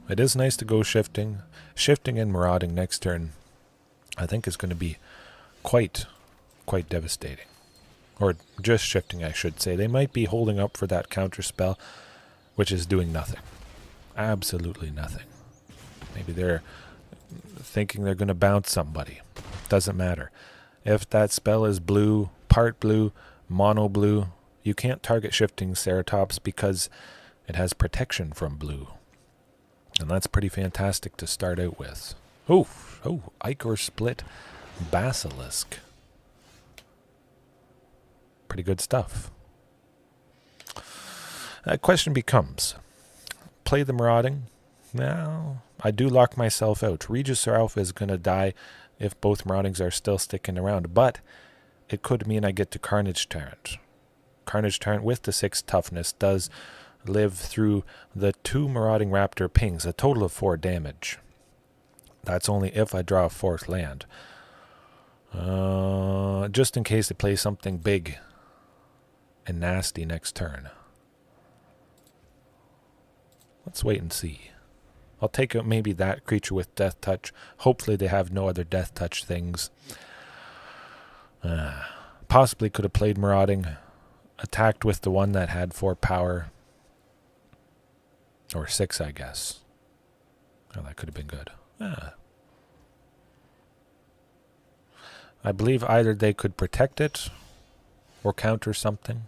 It is nice to go shifting. Shifting and marauding next turn, I think, is going to be quite devastating. Or just shifting, I should say. They might be holding up for that counter spell, which is doing nothing. Absolutely nothing. Maybe they're thinking they're going to bounce somebody. Doesn't matter. If that spell is blue, part blue, mono blue, you can't target Shifting Ceratops because it has protection from blue. And that's pretty fantastic to start out with. Oh, Ichor Split Basilisk. Pretty good stuff. That question becomes, play the Marauding? No, I do lock myself out. Regisaur Alpha is going to die if both Maraudings are still sticking around, but it could mean I get to Carnage Tyrant. Carnage Tyrant with the 6 toughness does live through the 2 Marauding Raptor pings, a total of 4 damage. That's only if I draw a 4th land. Just in case they play something big and nasty next turn. Let's wait and see. I'll take out maybe that creature with Death Touch. Hopefully they have no other Death Touch things. Possibly could have played Marauding. Attacked with the one that had 4 power. Or 6, I guess. Oh, that could have been good. I believe either they could protect it or counter something.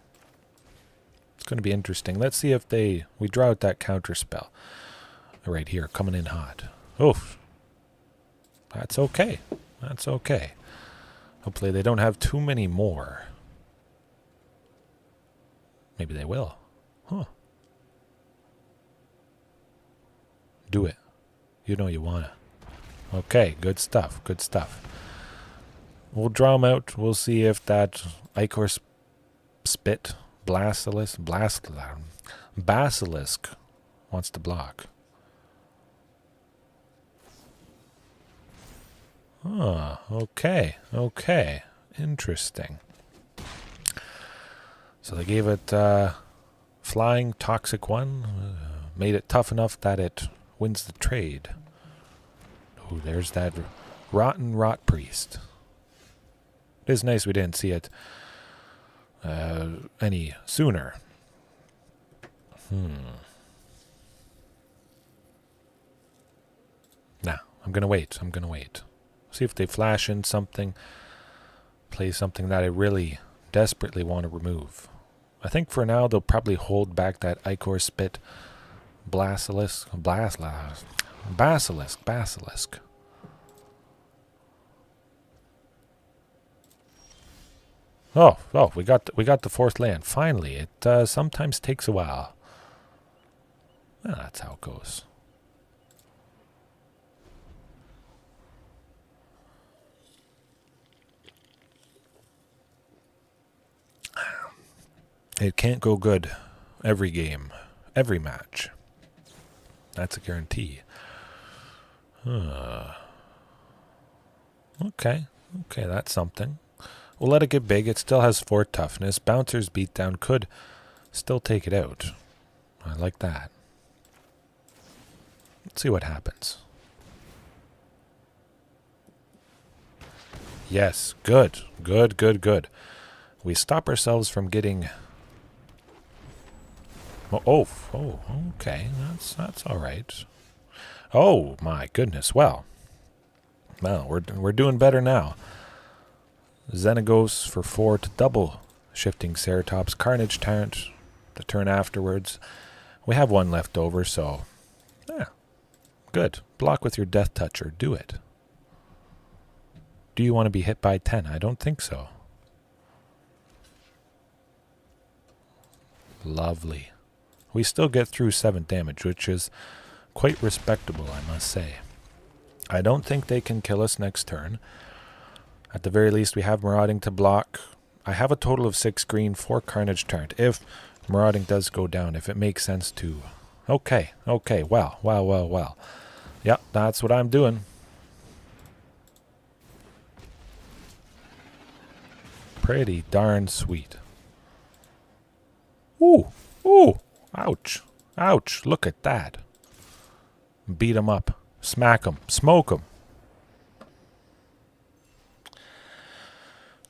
It's going to be interesting. Let's see if we draw out that counter spell. Right here, coming in hot. Oof. That's okay. That's okay. Hopefully they don't have too many more. Maybe they will. Huh. Do it. You know you want to. Okay, good stuff. Good stuff. We'll draw them out. We'll see if that Ichor Spit Basilisk wants to block. Okay. Interesting. So they gave it Flying Toxic 1. Made it tough enough that it wins the trade. Oh, there's that Rotten Rotpriest. It is nice we didn't see it any sooner. I'm going to wait. I'm going to wait. See if they flash in something. Play something that I really desperately want to remove. I think for now they'll probably hold back that Ichor Spit Basilisk. Oh, we got the fourth land. Finally, it sometimes takes a while. Well, that's how it goes. It can't go good every game, every match. That's a guarantee. Okay, that's something. We'll let it get big. It still has 4 toughness. Bouncer's beatdown could still take it out. I like that. Let's see what happens. Yes, good. We stop ourselves from getting... Oh, okay. That's all right. Oh, my goodness. Well, we're doing better now. Xenagos for 4 to double Shifting Ceratops. Carnage Tyrant the turn afterwards. We have 1 left over, so yeah, good. Block with your Death Toucher. Do it. Do you want to be hit by 10? I don't think so. Lovely. We still get through 7 damage, which is quite respectable, I must say. I don't think they can kill us next turn. At the very least, we have Marauding to block. I have a total of 6 green for Carnage Tyrant. If Marauding does go down, if it makes sense to... Okay, well. Yep, that's what I'm doing. Pretty darn sweet. Ooh. Ouch. Look at that. Beat him up. Smack him. Smoke him.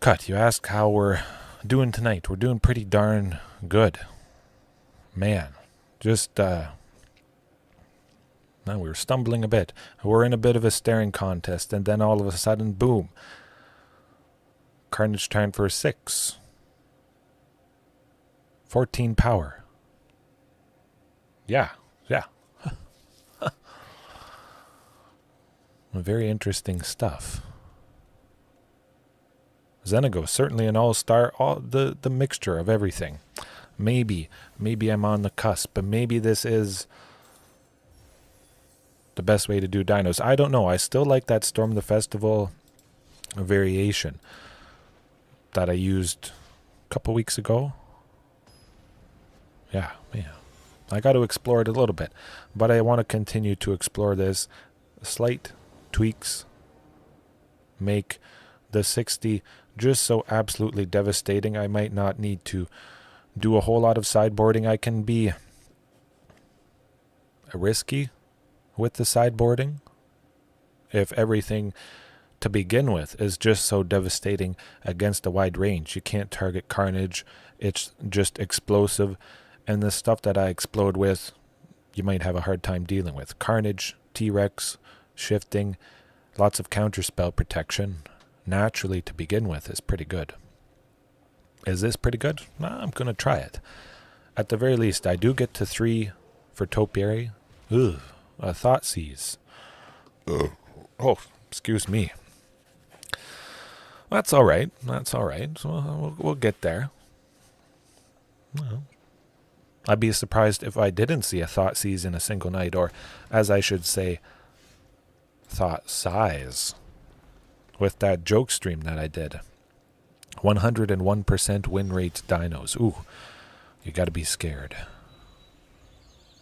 Cut, you ask how we're doing tonight. We're doing pretty darn good. Man, just, now we were stumbling a bit. We're in a bit of a staring contest, and then all of a sudden, boom. Carnage Tyrant for 6. 14 power. Yeah. Very interesting stuff. Xenagos, certainly an all-star, the mixture of everything. Maybe I'm on the cusp, but maybe this is the best way to do dinos. I don't know. I still like that Storm the Festival variation that I used a couple weeks ago. Yeah. I got to explore it a little bit, but I want to continue to explore this. Slight tweaks make the 60 just so absolutely devastating. I might not need to do a whole lot of sideboarding. I can be risky with the sideboarding if everything to begin with is just so devastating against a wide range. You can't target Carnage. It's just explosive. And the stuff that I explode with, you might have a hard time dealing with. Carnage, T-Rex, Shifting, lots of counterspell protection. Naturally, to begin with, is pretty good. Is this pretty good? I'm going to try it. At the very least, I do get to 3 for Topiary. A Thoughtseize. Oh, excuse me. That's all right. So we'll get there. Well, I'd be surprised if I didn't see a Thoughtseize in a single night, or, as I should say, Thought Size. With that joke stream that I did. 101% win rate dinos. Ooh, you gotta be scared.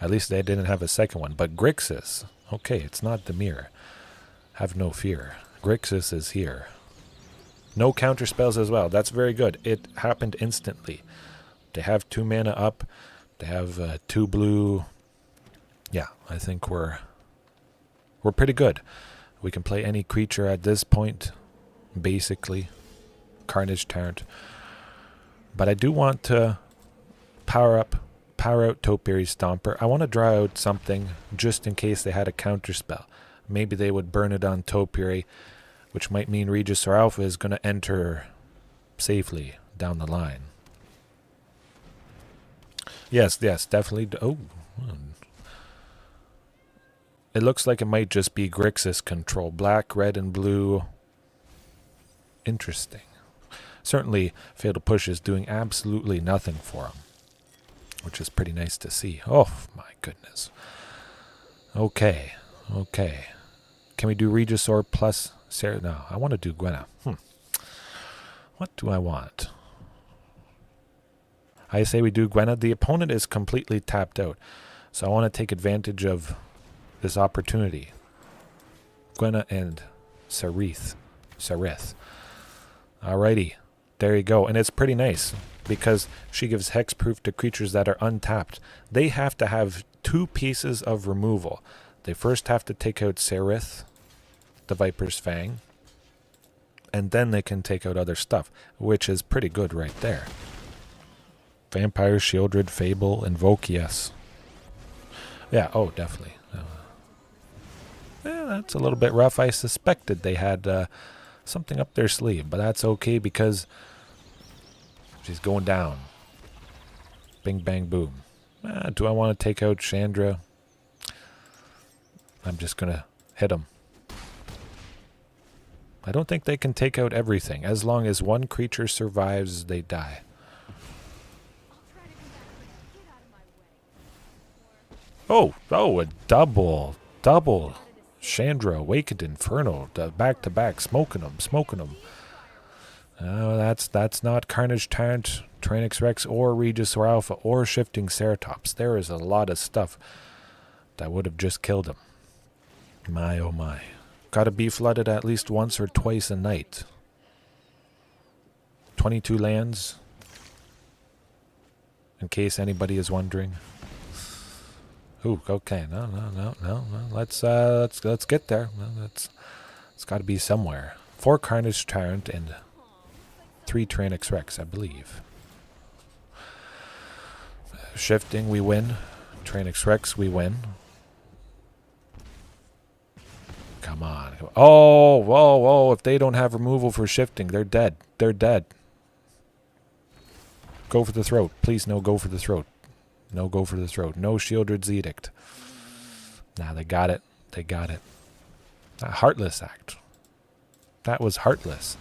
At least they didn't have a second one. But Grixis, okay, it's not Demir. Have no fear. Grixis is here. No counterspells as well. That's very good. It happened instantly. They have 2 mana up. They have 2 blue. Yeah, I think we're pretty good. We can play any creature at this point, basically. Carnage Tyrant. But I do want to power out Topiary Stomper. I want to draw out something just in case they had a counterspell. maybe they would burn it on Topiary, which might mean Regisaur Alpha is going to enter safely down the line. Yes, definitely. Oh, it looks like it might just be Grixis Control. Black, red, and blue. Interesting. Certainly, Fatal Push is doing absolutely nothing for him, which is pretty nice to see. Oh, my goodness. Okay. Can we do Regisaur plus Saryth? No, I want to do Gwenna. What do I want? I say we do Gwenna. The opponent is completely tapped out, so I want to take advantage of this opportunity. Gwenna and Saryth. Alrighty. There you go. And it's pretty nice because she gives hexproof to creatures that are untapped. They have to have 2 pieces of removal. They first have to take out Saryth, the Viper's Fang, and then they can take out other stuff, which is pretty good right there. Vampire, Shieldred, Fable, Invoke, yes. Yeah, oh, definitely. That's a little bit rough. I suspected they had something up their sleeve, but that's okay because she's going down. Bing, bang, boom. Do I want to take out Chandra? I'm just going to hit them. I don't think they can take out everything. As long as one creature survives, they die. Oh, a double Chandra, Awakened Inferno, back-to-back, smoking them. That's not Carnage Tyrant, Tyrannosaurus Rex, or Regisaur Alpha, or Shifting Ceratops. There is a lot of stuff that would have just killed him. My, oh my. Gotta be flooded at least once or twice a night. 22 lands, in case anybody is wondering. Ooh, okay, no. Let's get there. It's got to be somewhere. 4 Carnage Tyrant and 3 Tyrannosaurus Rex, I believe. Shifting, we win. Tyrannosaurus Rex, we win. Come on. Oh, whoa. If they don't have removal for shifting, they're dead. Go for the throat. Please, no, go for the throat. No, go for the throat. No Shieldred's Edict. Nah, they got it. Heartless Act. That was heartless.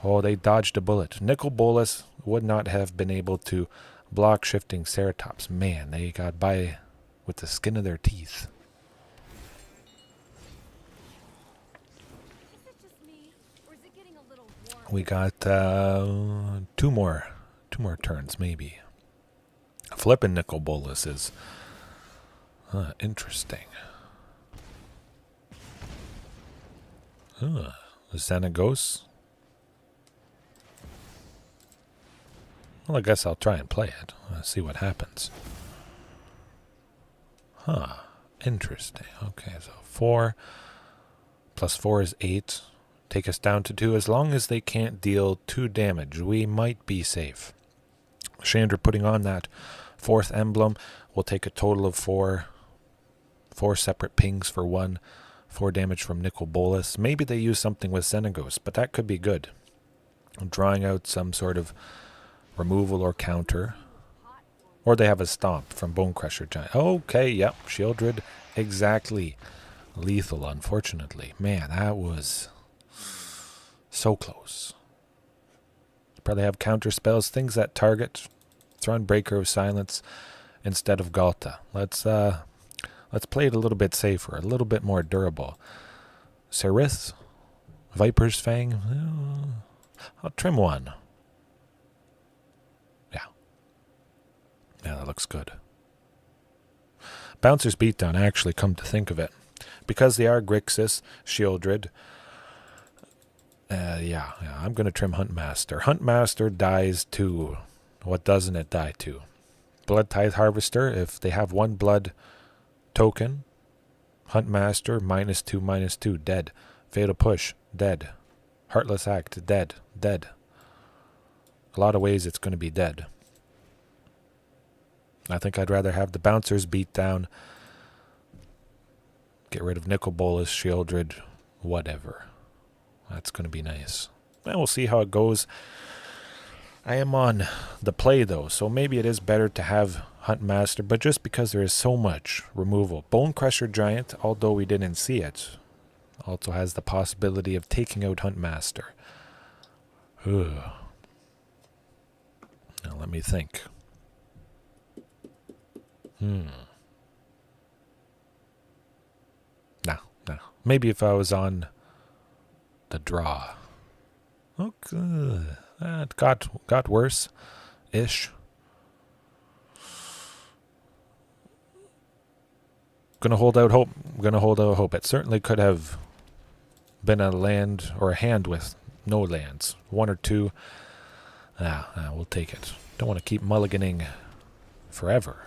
Oh, they dodged a bullet. Nicol Bolas would not have been able to block Shifting Ceratops. Man, they got by with the skin of their teeth. We got 2 more turns, maybe. Flipping Nicol Bolas is interesting. Xenagos. Well, I guess I'll try and play it. See what happens. Interesting. Okay, so 4 plus 4 is 8. Take us down to 2. As long as they can't deal 2 damage, we might be safe. Chandra putting on that 4th emblem will take a total of 4 separate pings for 1. 4 damage from Nicol Bolas. Maybe they use something with Xenagos, but that could be good. Drawing out some sort of removal or counter. Or they have a stomp from Bonecrusher Giant. Okay, yep, Shieldred. Exactly. Lethal, unfortunately. Man, that was so close. Probably have counter spells, things that target Thronebreaker of Silence instead of Galta. Let's play it a little bit safer, a little bit more durable. Saryth, Viper's Fang. I'll trim 1. Yeah, that looks good. Bouncer's Beatdown, actually, come to think of it. Because they are Grixis, Shieldred. Yeah, I'm going to trim Huntmaster. Huntmaster dies to... What doesn't it die to? Blood Tithe Harvester, if they have 1 blood token. Huntmaster, -2/-2, dead. Fatal Push, dead. Heartless Act, dead. A lot of ways it's going to be dead. I think I'd rather have the Bouncers beat down. Get rid of Nicol Bolas, Shieldred, whatever. That's going to be nice. And we'll see how it goes. I am on the play, though, so maybe it is better to have Huntmaster, but just because there is so much removal. Bone Crusher Giant, although we didn't see it, also has the possibility of taking out Huntmaster. Ugh. Now let me think. No. Maybe if I was on the draw. Okay. It got worse-ish. Gonna hold out hope. It certainly could have been a land or a hand with no lands. One or two. We'll take it. Don't want to keep mulliganing forever.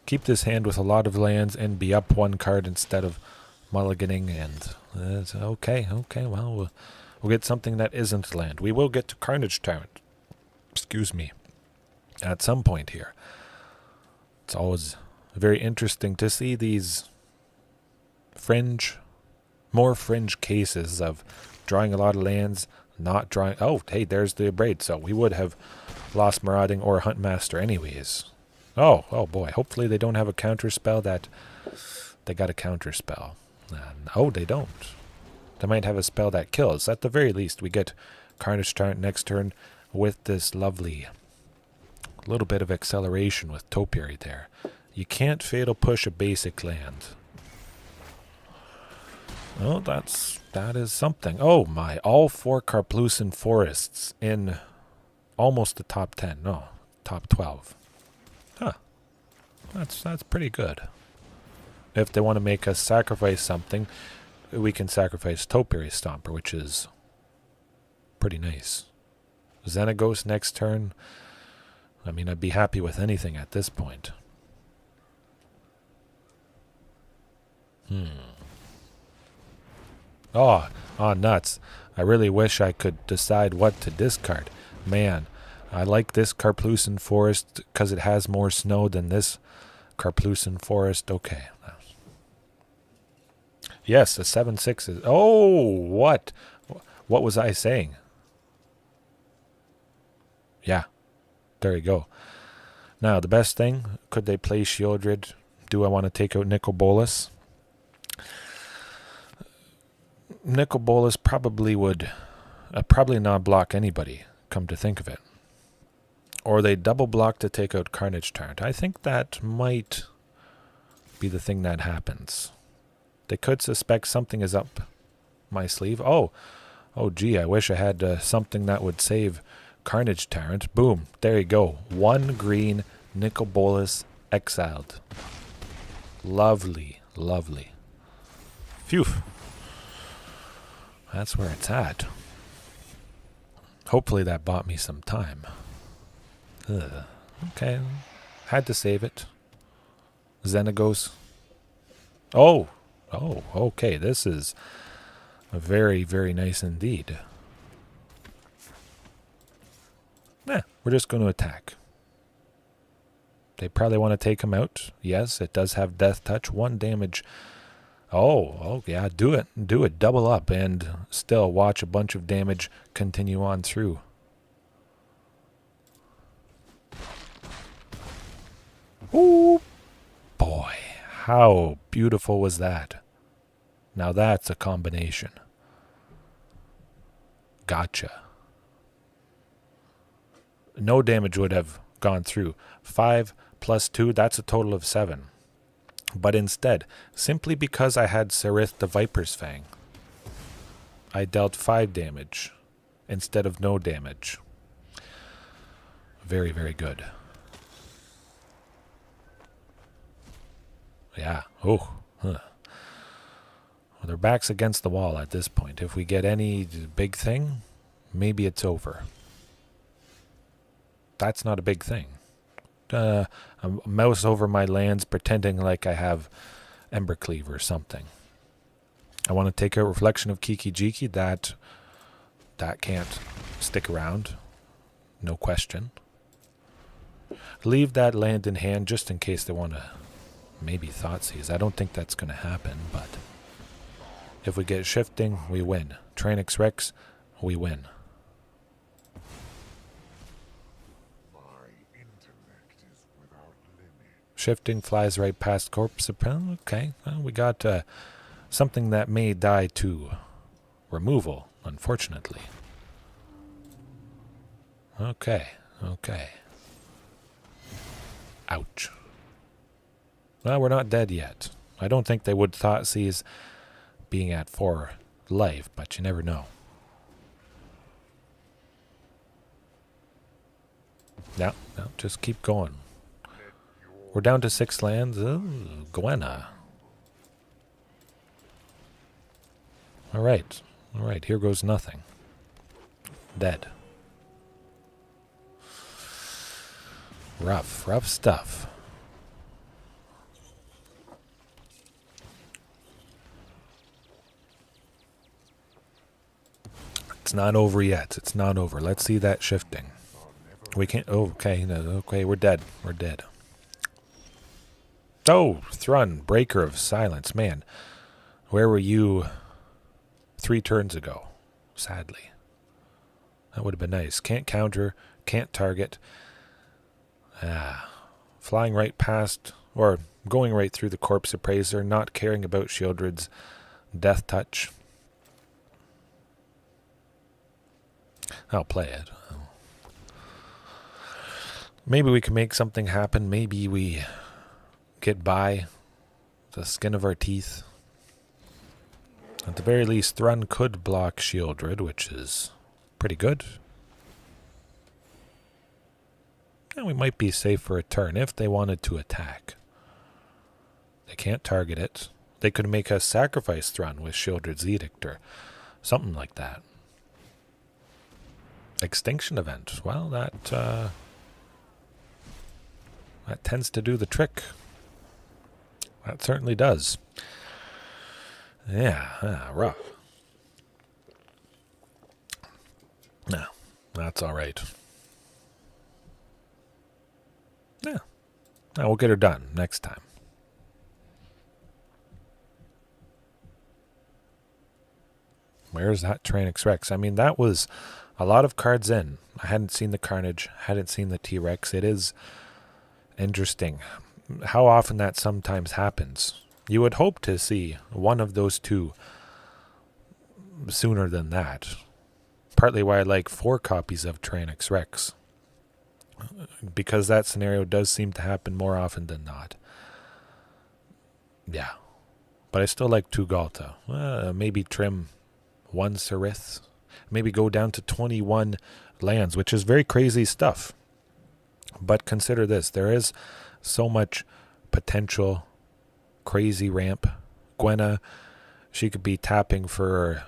Keep this hand with a lot of lands and be up one card instead of mulliganing, and it's okay. Well, we'll get something that isn't land. We will get to Carnage Tyrant. Excuse me. At some point here. It's always very interesting to see these more fringe cases of drawing a lot of lands, not drawing. Oh, hey, there's the Abrade. So we would have lost Marauding or Huntmaster anyways. Oh boy. Hopefully they don't have a counter spell that they got a counter spell. Oh, they don't. They might have a spell that kills. At the very least, we get Carnage Tyrant next turn with this lovely little bit of acceleration with Topiary there. You can't Fatal Push a basic land. Oh, that is something. Oh my, all 4 Karplusan forests in almost the top 10. No, top 12. Huh. That's pretty good. If they want to make us sacrifice something, we can sacrifice Topiary Stomper, which is pretty nice. Xenagos next turn. I mean, I'd be happy with anything at this point. Oh, nuts. I really wish I could decide what to discard. Man, I like this Karplusan Forest because it has more snow than this Karplusan Forest. Okay. Yes, a 7/6 is... Oh, what? What was I saying? Yeah. There you go. Now, the best thing, could they play Shieldred? Do I want to take out Nicol Bolas? Nicol Bolas probably would probably not block anybody, come to think of it. Or they double block to take out Carnage Tyrant. I think that might be the thing that happens. They could suspect something is up my sleeve. Oh gee, I wish I had something that would save Carnage Tyrant. Boom, there you go. 1 green, Nicol Bolas exiled. Lovely. Phew. That's where it's at. Hopefully that bought me some time. Okay. Had to save it. Xenagos. Oh, okay. This is very, very nice indeed. We're just going to attack. They probably want to take him out. Yes, it does have Death Touch. 1 damage. Oh, yeah, do it. Double up and still watch a bunch of damage continue on through. Ooh, boy, how beautiful was that? Now that's a combination. Gotcha. No damage would have gone through. 5 plus 2, that's a total of 7. But instead, simply because I had Saryth the Viper's Fang, I dealt 5 damage instead of no damage. Very, very good. Yeah. Oh. Huh. Well, their back's against the wall at this point. If we get any big thing, maybe it's over. That's not a big thing. I mouse over my lands pretending like I have Embercleave or something. I want to take out Reflection of Kiki Jiki. That can't stick around. No question. Leave that land in hand just in case they want to Maybe Thoughtseize. I don't think that's going to happen, but if we get Shifting, we win. Tranix Rex, we win. Shifting flies right past Corpse. Okay, well, we got something that may die to removal, unfortunately. Okay. Ouch. Well, we're not dead yet. I don't think they would Thoughtseize being at 4 life, but you never know. No, just keep going. We're down to 6 lands. Oh, Gwenna. Alright, here goes nothing. Dead. Rough stuff. It's not over yet. It's not over. Let's see that Shifting. We can't. Oh, okay. No, okay, we're dead. We're dead. Oh, Thrun, Breaker of Silence. Man, where were you 3 turns ago? Sadly. That would have been nice. Can't counter. Can't target. Flying right past, or going right through the Corpse Appraiser, not caring about Shieldred's Death Touch. I'll play it. Maybe we can make something happen. Maybe we get by the skin of our teeth. At the very least, Thrun could block Shieldred, which is pretty good. And we might be safe for a turn if they wanted to attack. They can't target it. They could make us sacrifice Thrun with Shieldred's Edict or something like that. Extinction Event. Well, that tends to do the trick. That certainly does. Yeah, rough. No, that's all right. Yeah. Now we'll get her done next time. Where's that Tranix Rex? I mean, that was a lot of cards in. I hadn't seen the Carnage, hadn't seen the T-Rex. It is interesting how often that sometimes happens. You would hope to see one of those two sooner than that. Partly why I like 4 copies of Tranix Rex. Because that scenario does seem to happen more often than not. Yeah. But I still like 2 Galta. Maybe trim 1 Saryth. Maybe go down to 21 lands, which is very crazy stuff. But consider this. There is so much potential crazy ramp. Gwenna, she could be tapping for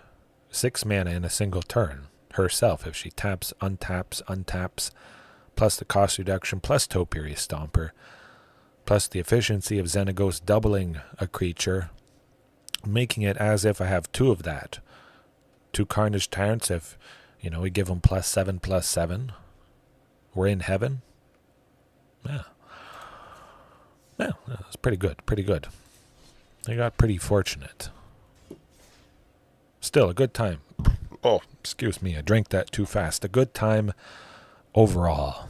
6 mana in a single turn herself if she taps, untaps, plus the cost reduction, plus Topiary Stomper, plus the efficiency of Xenagos doubling a creature, making it as if I have 2 of that. 2 Carnage Tyrants, if, we give them +7/+7. We're in heaven. Yeah, it's pretty good. I got pretty fortunate. Still, a good time. Oh, excuse me, I drank that too fast. A good time overall.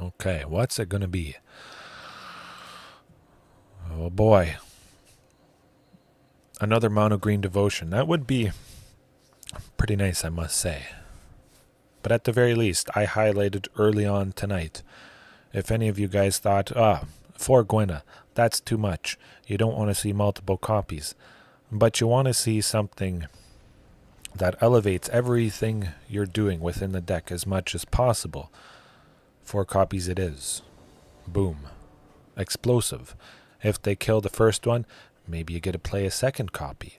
Okay, what's it going to be? Oh boy. Another mono green devotion. That would be pretty nice, I must say. But at the very least, I highlighted early on tonight. If any of you guys thought, 4 Gwenna, that's too much. You don't want to see multiple copies. But you want to see something that elevates everything you're doing within the deck as much as possible. 4 copies it is. Boom. Explosive. If they kill the first one, maybe you get to play a second copy.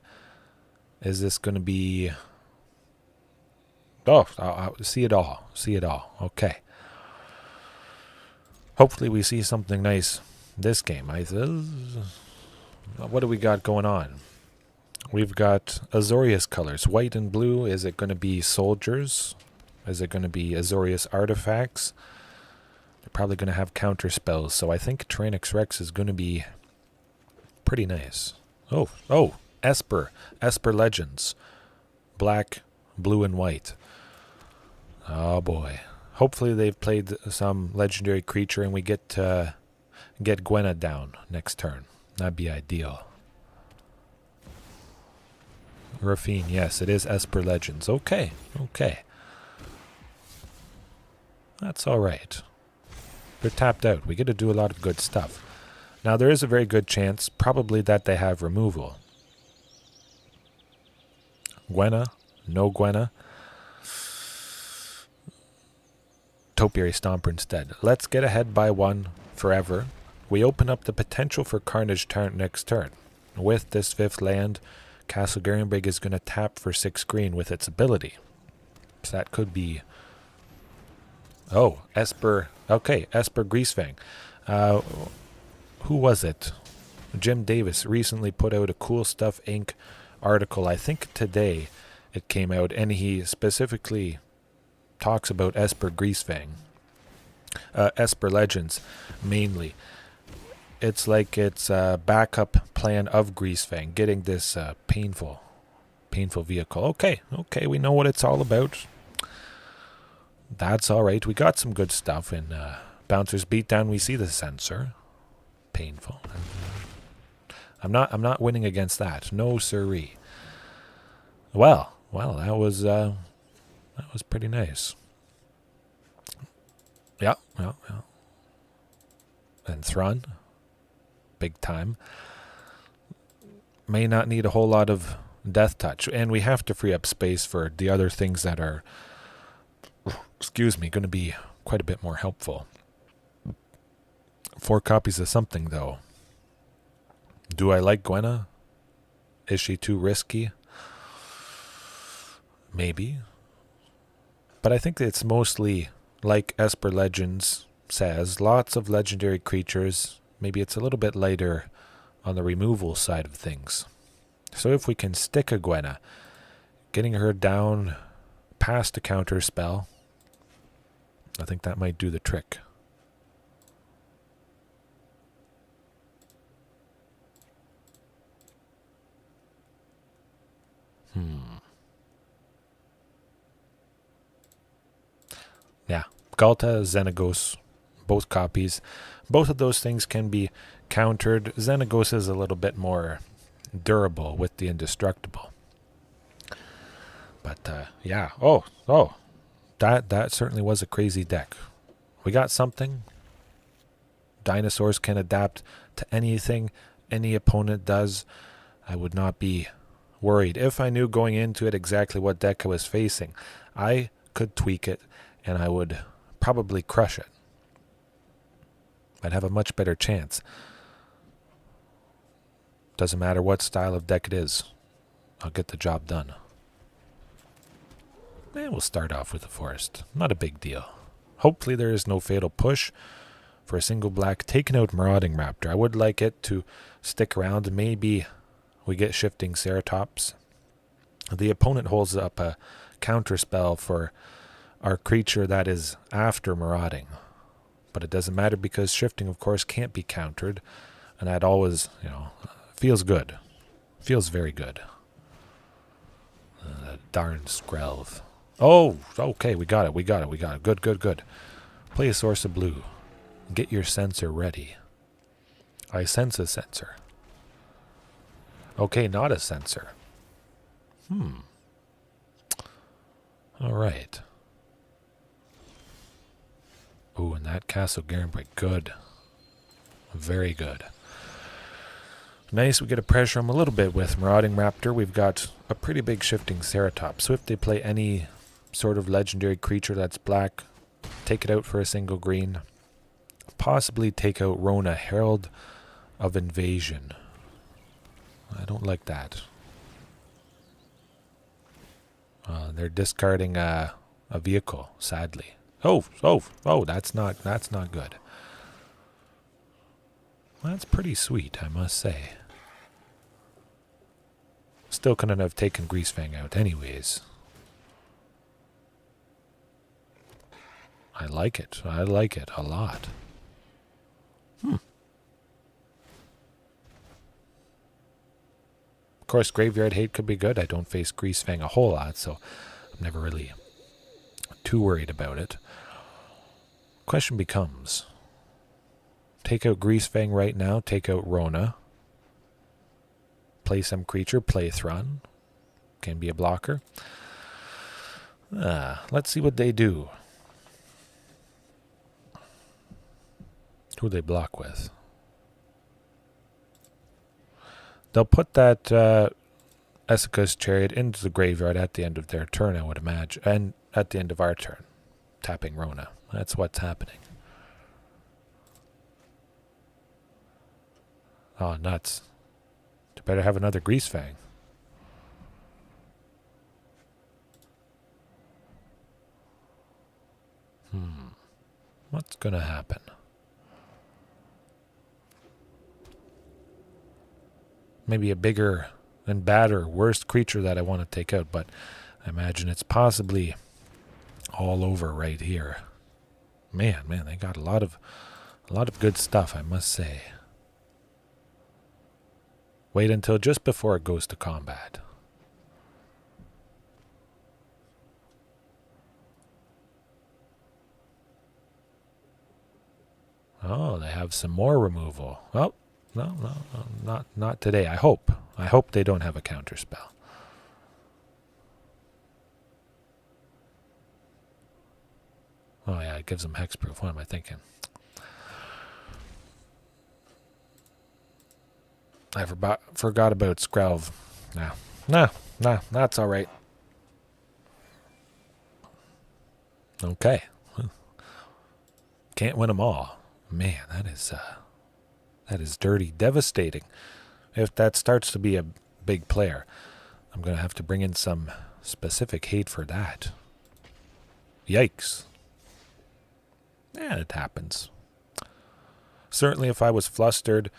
Is this going to be... Oh, I'll see it all. Okay. Hopefully we see something nice this game. What do we got going on? We've got Azorius colors, white and blue. Is it going to be soldiers? Is it going to be Azorius artifacts? They're probably going to have counter spells, so I think Tyrannix Rex is going to be pretty nice. Oh, Esper Legends. Black, blue, and white. Oh boy. Hopefully they've played some legendary creature and we get Gwenna down next turn. That'd be ideal. Rafine, yes, it is Esper Legends. Okay. That's alright. They're tapped out. We get to do a lot of good stuff. Now there is a very good chance, probably, that they have removal. Gwenna, no Gwenna. Topiary Stomper instead. Let's get ahead by 1 forever. We open up the potential for Carnage Tyrant next turn. With this 5th land, Castle Garenbrig is going to tap for 6 green with its ability. So that could be... Oh, Esper... Okay, Esper Greasefang. Who was it? Jim Davis recently put out a Cool Stuff Inc. article. I think today it came out, and he specifically talks about Esper Greasefang. Esper Legends, mainly. It's like it's a backup plan of Greasefang, getting this painful vehicle. Okay, we know what it's all about. That's alright. We got some good stuff in Bouncer's Beatdown. We see the censor. Painful. I'm not winning against that. No siree. Well, that was pretty nice. Yeah. And Thrawn, big time. May not need a whole lot of death touch, and we have to free up space for the other things that are, going to be quite a bit more helpful. 4 copies of something, though. Do I like Gwenna? Is she too risky? Maybe. But I think it's mostly, like Esper Legends says, lots of legendary creatures. Maybe it's a little bit lighter on the removal side of things. So if we can stick a Gwenna, getting her down past a counter spell, I think that might do the trick. Yeah, Galta, Xenagos, both copies. Both of those things can be countered. Xenagos is a little bit more durable with the indestructible. But, yeah. Oh, that certainly was a crazy deck. We got something. Dinosaurs can adapt to anything any opponent does. I would not be worried. If I knew going into it exactly what deck I was facing, I could tweak it and I would probably crush it. I'd have a much better chance. Doesn't matter what style of deck it is. I'll get the job done. And we'll start off with the forest. Not a big deal. Hopefully there is no fatal push for a single black. Taking out Marauding Raptor. I would like it to stick around. Maybe we get Shifting Ceratops. The opponent holds up a counter spell for our creature that is after Marauding. But it doesn't matter because Shifting, of course, can't be countered. And that always, feels good. Feels very good. Darn Skrelv. Oh, okay, we got it. Good. Play a source of blue. Get your sensor ready. I sense a sensor. Okay, not a sensor. Alright. Oh, and that Castle Garenbrig. Good. Very good. Nice, we get to pressure them a little bit with Marauding Raptor. We've got a pretty big Shifting Ceratops. So if they play any sort of legendary creature that's black, take it out for a single green. Possibly take out Rona, Herald of Invasion. I don't like that. They're discarding a vehicle, sadly. Oh, that's not good. That's pretty sweet, I must say. Still couldn't have taken Greasefang out anyways. I like it. I like it a lot. Of course, Graveyard Hate could be good. I don't face Greasefang a whole lot, so I'm never really too worried about it. Question becomes, take out Greasefang right now, take out Rona. Play some creature, play Thrun. Can be a blocker. Let's see what they do. Who they block with? They'll put that Esika's Chariot into the graveyard at the end of their turn, I would imagine. And at the end of our turn. Tapping Rona. That's what's happening. Oh, nuts. They better have another Greasefang. What's gonna happen? Maybe a bigger and badder, worse creature that I want to take out, but I imagine it's possibly all over right here. Man, they got a lot of good stuff, I must say. Wait until just before it goes to combat. Oh, they have some more removal. Oh, no, not today. I hope they don't have a counter spell. Oh yeah, it gives them hexproof. What am I thinking? I forgot about Skrelv. Nah, that's all right. Okay. Can't win them all. Man, that is dirty, devastating. If that starts to be a big player, I'm going to have to bring in some specific hate for that. Yikes. Yeah, it happens. Certainly if I was flustered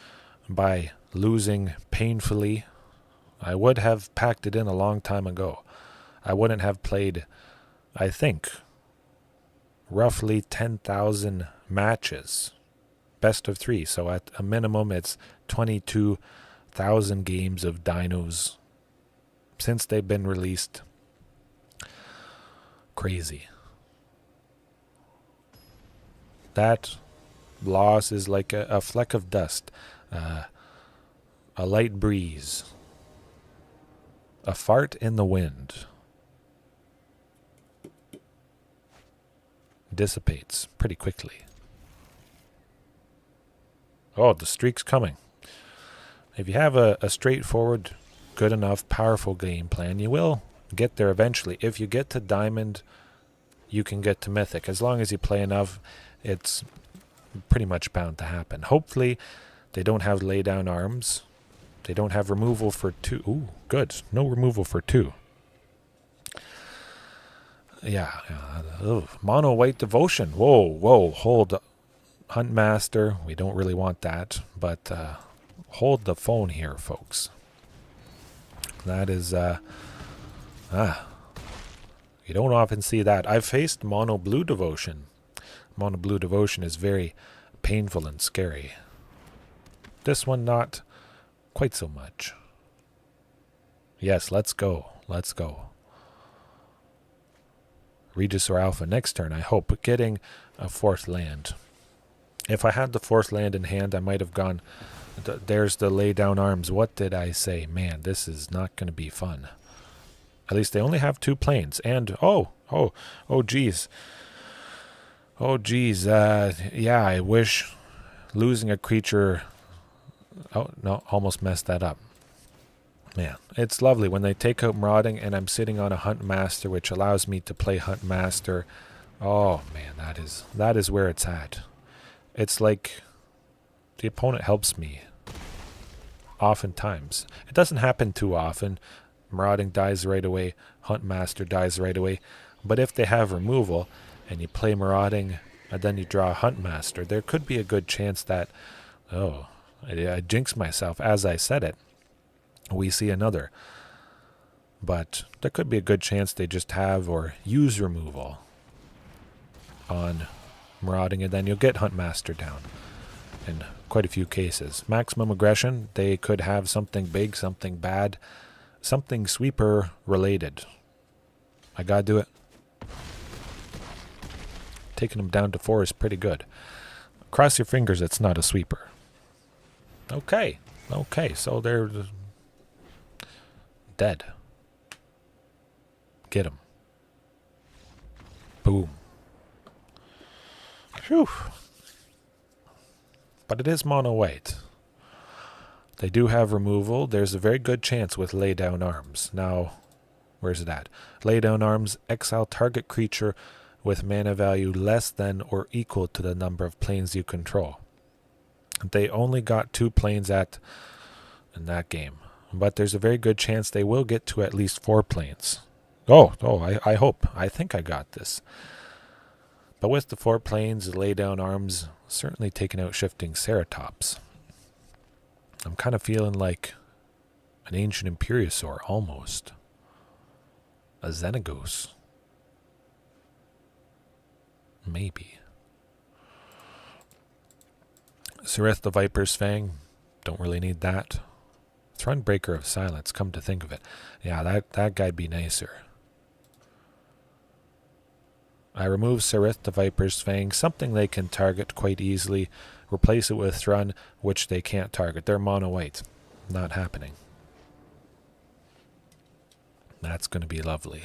by losing painfully, I would have packed it in a long time ago. I wouldn't have played, I think, roughly 10,000 matches. Best of 3. So at a minimum, it's 22,000 games of dinos since they've been released. Crazy. That loss is like a fleck of dust, a light breeze, a fart in the wind. Dissipates pretty quickly. Oh, the streak's coming. If you have a straightforward, good enough, powerful game plan, you will get there eventually. If you get to Diamond, you can get to Mythic. As long as you play enough, it's pretty much bound to happen. Hopefully, they don't have lay down arms. They don't have removal for 2. Ooh, good. No removal for 2. Yeah. Mono White Devotion. Whoa. Hold. Huntmaster. We don't really want that. But hold the phone here, folks. That is... you don't often see that. I've faced Mono Blue Devotion. Mono Blue Devotion is very painful and scary. This one, not quite so much. Yes, let's go. Regis or Alpha next turn, I hope, getting a 4th land. If I had the 4th land in hand, I might have gone, there's the lay down arms. What did I say? Man, this is not going to be fun. At least they only have 2 planes. And, oh geez. Yeah, I wish losing a creature... Oh, no, almost messed that up. Man, it's lovely when they take out Marauding and I'm sitting on a Huntmaster, which allows me to play Huntmaster. Oh, man, that is where it's at. It's like the opponent helps me. Oftentimes. It doesn't happen too often. Marauding dies right away. Huntmaster dies right away. But if they have removal and you play Marauding and then you draw a Huntmaster, there could be a good chance that... Oh, I jinxed myself as I said it. We see another But there could be a good chance they just have or use removal on Marauding, and then you'll get Huntmaster down in quite a few cases. Maximum aggression, they could have something big, something bad, something sweeper related. I gotta do it. Taking them down to 4 is pretty good. Cross your fingers it's not a sweeper. Okay. Okay, so they're dead. Get them. Boom. Phew. But it is mono white. They do have removal. There's a very good chance with lay down arms. Now, where's it at? Lay down arms, exile target creature with mana value less than or equal to the number of planes you control. They only got 2 planes in that game. But there's a very good chance they will get to at least 4 planes. I hope. I think I got this. But with the 4 planes, lay down arms, certainly taking out Shifting Ceratops. I'm kind of feeling like an Ancient Imperiosaur, almost. A Xenagos. Maybe. Saryth the Viper's Fang. Don't really need that. Thronebreaker of Silence, come to think of it. Yeah, that guy'd be nicer. I remove Saryth the Viper's Fang, something they can target quite easily. Replace it with Thrun, which they can't target. They're mono white. Not happening. That's going to be lovely.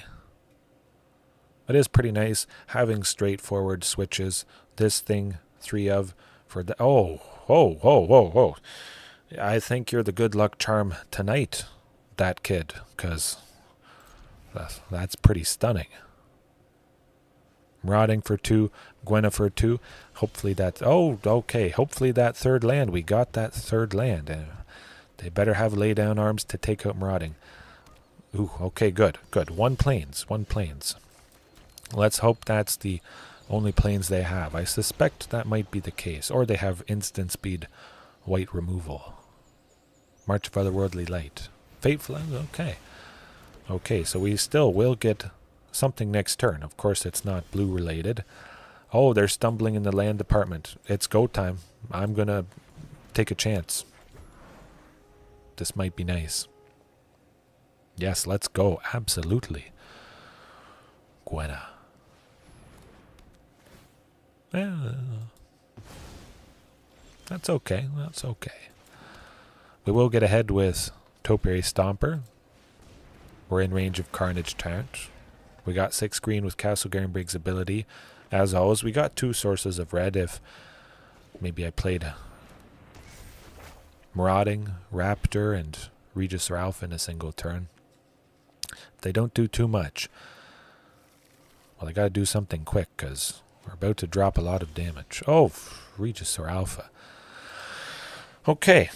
It is pretty nice having straightforward switches. This thing, 3 of, for the... Oh. I think you're the good luck charm tonight, that kid, because that's pretty stunning. Marauding for 2, Gwenna for 2. Hopefully that... Oh, okay. Hopefully that 3rd land. We got that 3rd land. They better have lay down arms to take out Marauding. Ooh, okay, good. 1 planes. Let's hope that's the only planes they have. I suspect that might be the case. Or they have instant speed white removal. March of Otherworldly Light. Fateful, okay. Okay, so we still will get something next turn. Of course, it's not blue related. Oh, they're stumbling in the land department. It's go time. I'm going to take a chance. This might be nice. Yes, let's go. Absolutely. Gwenna. That's okay. We will get ahead with Topiary Stomper. We're in range of Carnage Tyrant. We got 6 green with Castle Garenbrig's ability. As always, we got 2 sources of red if maybe I played Marauding Raptor and Regis or Alpha in a single turn. They don't do too much. Well, I gotta do something quick because we're about to drop a lot of damage. Oh, Regis or Alpha. Okay.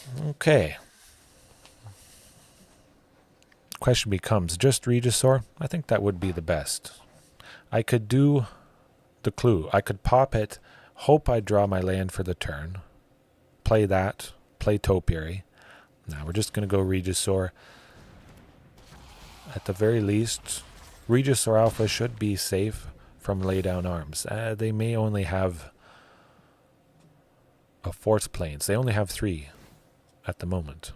Question becomes, just Regisaur? I think that would be the best. I could do the clue. I could pop it, hope I draw my land for the turn, play that, play Topiary. Now we're just going to go Regisaur. At the very least, Regisaur Alpha should be safe from lay down arms. They may only have a 4th planes. They only have 3 at the moment.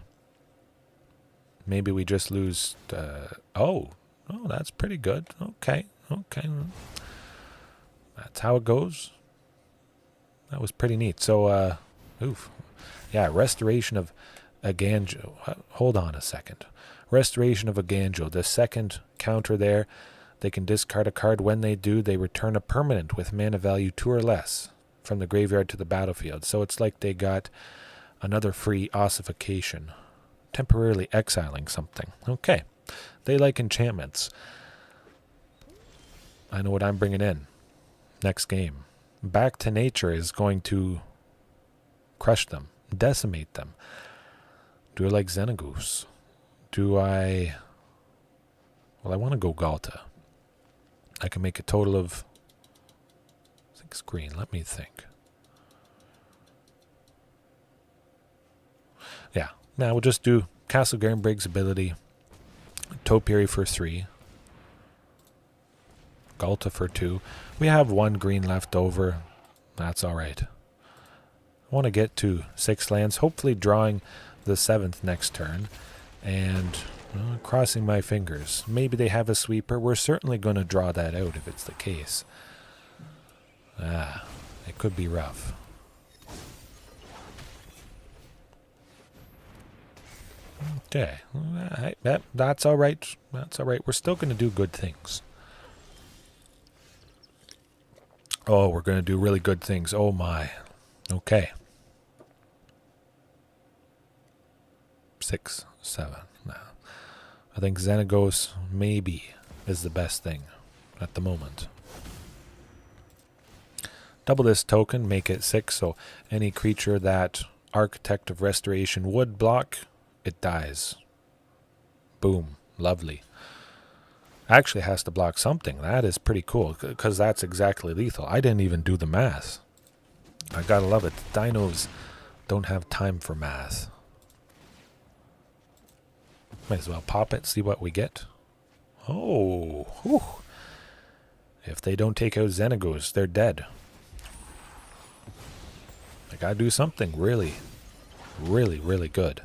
Maybe we just lose... Oh, that's pretty good. Okay. That's how it goes. That was pretty neat. So, yeah, Restoration of Aganjo. Hold on a second. Restoration of Aganjo. The 2nd counter there. They can discard a card. When they do, they return a permanent with mana value 2 or less from the graveyard to the battlefield. So it's like they got another free ossification. Temporarily exiling something. Okay. They like enchantments. I know what I'm bringing in. Next game. Back to Nature is going to crush them. Decimate them. Do I like Xenagos? Do I... Well, I want to go Galta. I can make a total of 6 green. Let me think. Yeah. Now we'll just do Castle Garenbrig's ability. Topiary for 3. Ghalta for 2. We have 1 green left over. That's alright. I want to get to 6 lands, hopefully drawing the 7th next turn. And crossing my fingers. Maybe they have a sweeper. We're certainly going to draw that out if it's the case. It could be rough. Okay, that's all right. That's all right. We're still going to do good things. Oh, we're going to do really good things. Oh my. Okay. 6, 7. No. I think Xenagos maybe is the best thing at the moment. Double this token, make it 6, so any creature that Architect of Restoration would block, it dies. Boom. Lovely. Actually has to block something. That is pretty cool, because that's exactly lethal. I didn't even do the math. I gotta love it. The dinos don't have time for math. Might as well pop it, see what we get. Oh. Whew. If they don't take out Xenagos, they're dead. I gotta do something really, really, really good.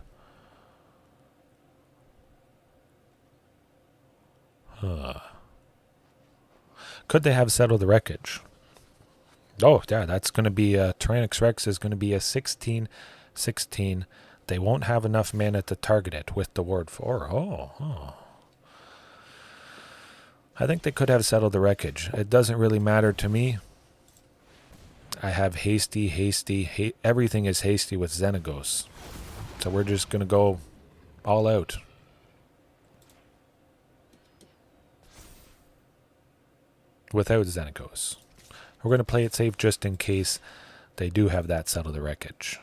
Could they have Settled the Wreckage? Oh, yeah, that's going to be a Tyrannix Rex is going to be a 16/16. They won't have enough mana to target it with the ward 4. Oh. I think they could have Settled the Wreckage. It doesn't really matter to me. I have hasty. Everything is hasty with Xenagos. So we're just going to go all out. Without Xenagos. We're going to play it safe just in case they do have that Settle the Wreckage.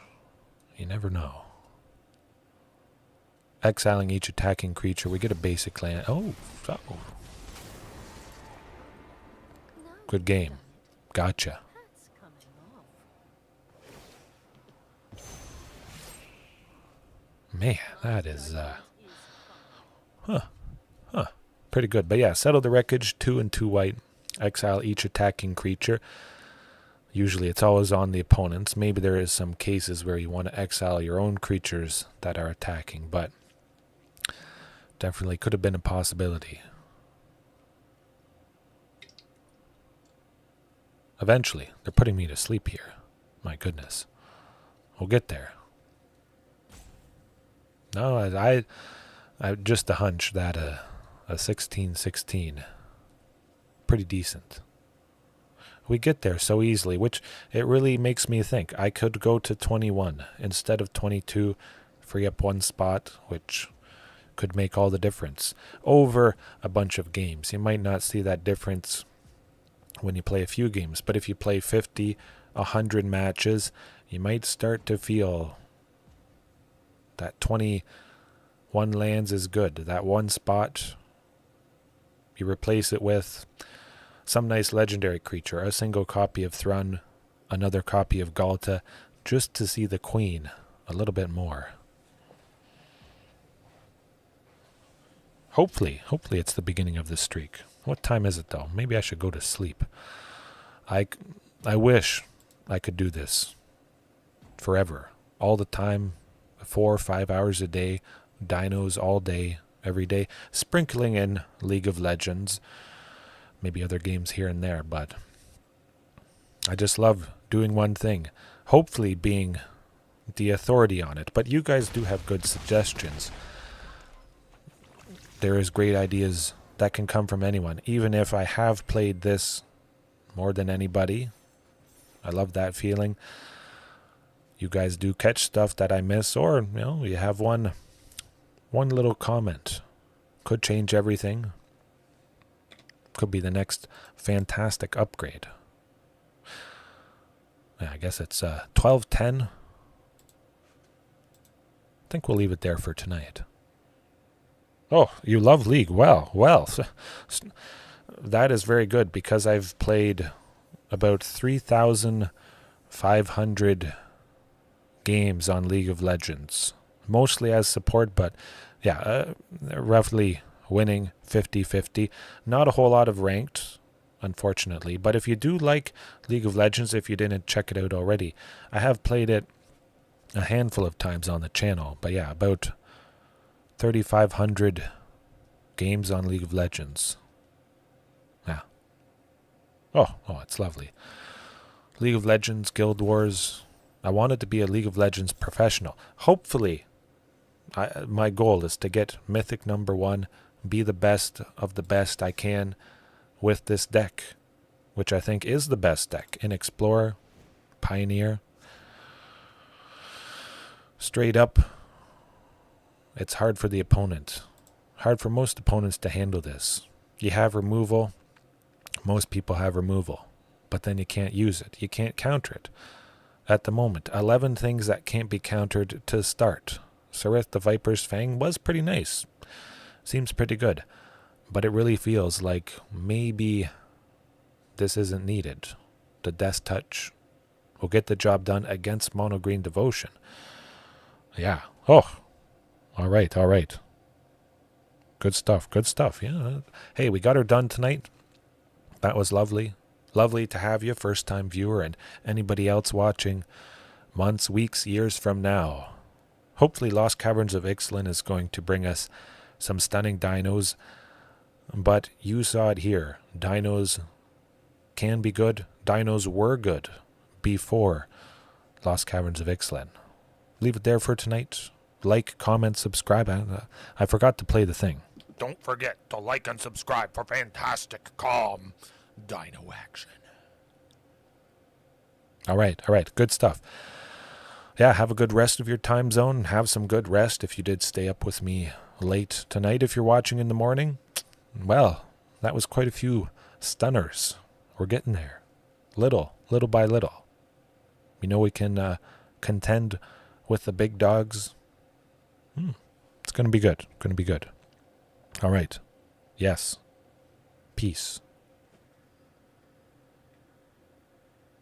You never know. Exiling each attacking creature. We get a basic land. Oh. Good game. Gotcha. Man, that is pretty good. But yeah, Settle the Wreckage, 2 and 2 white. Exile each attacking creature. Usually it's always on the opponents. Maybe there is some cases where you want to exile your own creatures that are attacking, but definitely could have been a possibility. Eventually, they're putting me to sleep here. My goodness. We'll get there. No, I just a hunch that a 16/16 pretty decent. We get there so easily, which it really makes me think. I could go to 21 instead of 22, free up 1 spot, which could make all the difference over a bunch of games. You might not see that difference when you play a few games, but if you play 50, 100 matches, you might start to feel that 21 lands is good. That 1 spot, you replace it with some nice legendary creature, a single copy of Thrun, another copy of Ghalta, just to see the Queen a little bit more. Hopefully it's the beginning of this streak. What time is it though? Maybe I should go to sleep. I wish I could do this forever, all the time, 4 or 5 hours a day, dinos all day, every day, sprinkling in League of Legends, maybe other games here and there, but I just love doing one thing, hopefully being the authority on it. But you guys do have good suggestions. There is great ideas that can come from anyone, even if I have played this more than anybody. I love that feeling. You guys do catch stuff that I miss, or you have one little comment. Could change everything. Could be the next fantastic upgrade. Yeah, I guess it's 12:10. I think we'll leave it there for tonight. Oh, you love League. Well, that is very good, because I've played about 3,500 games on League of Legends, mostly as support, but yeah, roughly winning 50-50. Not a whole lot of ranked, unfortunately. But if you do like League of Legends, if you didn't check it out already, I have played it a handful of times on the channel. But yeah, about 3,500 games on League of Legends. Yeah. Oh, it's lovely. League of Legends, Guild Wars. I wanted to be a League of Legends professional. Hopefully, my goal is to get Mythic #1, be the best of the best I can with this deck, which I think is the best deck in Explorer, Pioneer. Straight up, it's hard for the opponent. Hard for most opponents to handle this. You have removal. Most people have removal. But then you can't use it. You can't counter it. At the moment, 11 things that can't be countered to start. Saryth the Viper's Fang was pretty nice. Seems pretty good. But it really feels like maybe this isn't needed. The deathtouich will get the job done against Mono Green Devotion. Yeah. Oh. All right. Good stuff. Yeah. Hey, we got her done tonight. That was lovely. Lovely to have you, first-time viewer, and anybody else watching months, weeks, years from now. Hopefully Lost Caverns of Ixalan is going to bring us some stunning dinos. But you saw it here. Dinos can be good. Dinos were good before Lost Caverns of Ixalan. Leave it there for tonight. Like, comment, subscribe. I forgot to play the thing. Don't forget to like and subscribe for fantastic, calm dino action. All right. Good stuff. Yeah, have a good rest of your time zone. Have some good rest if you did stay up with me late tonight. If you're watching in the morning, well, that was quite a few stunners. We're getting there. Little by little. We know we can contend with the big dogs. It's going to be good. All right. Yes. Peace.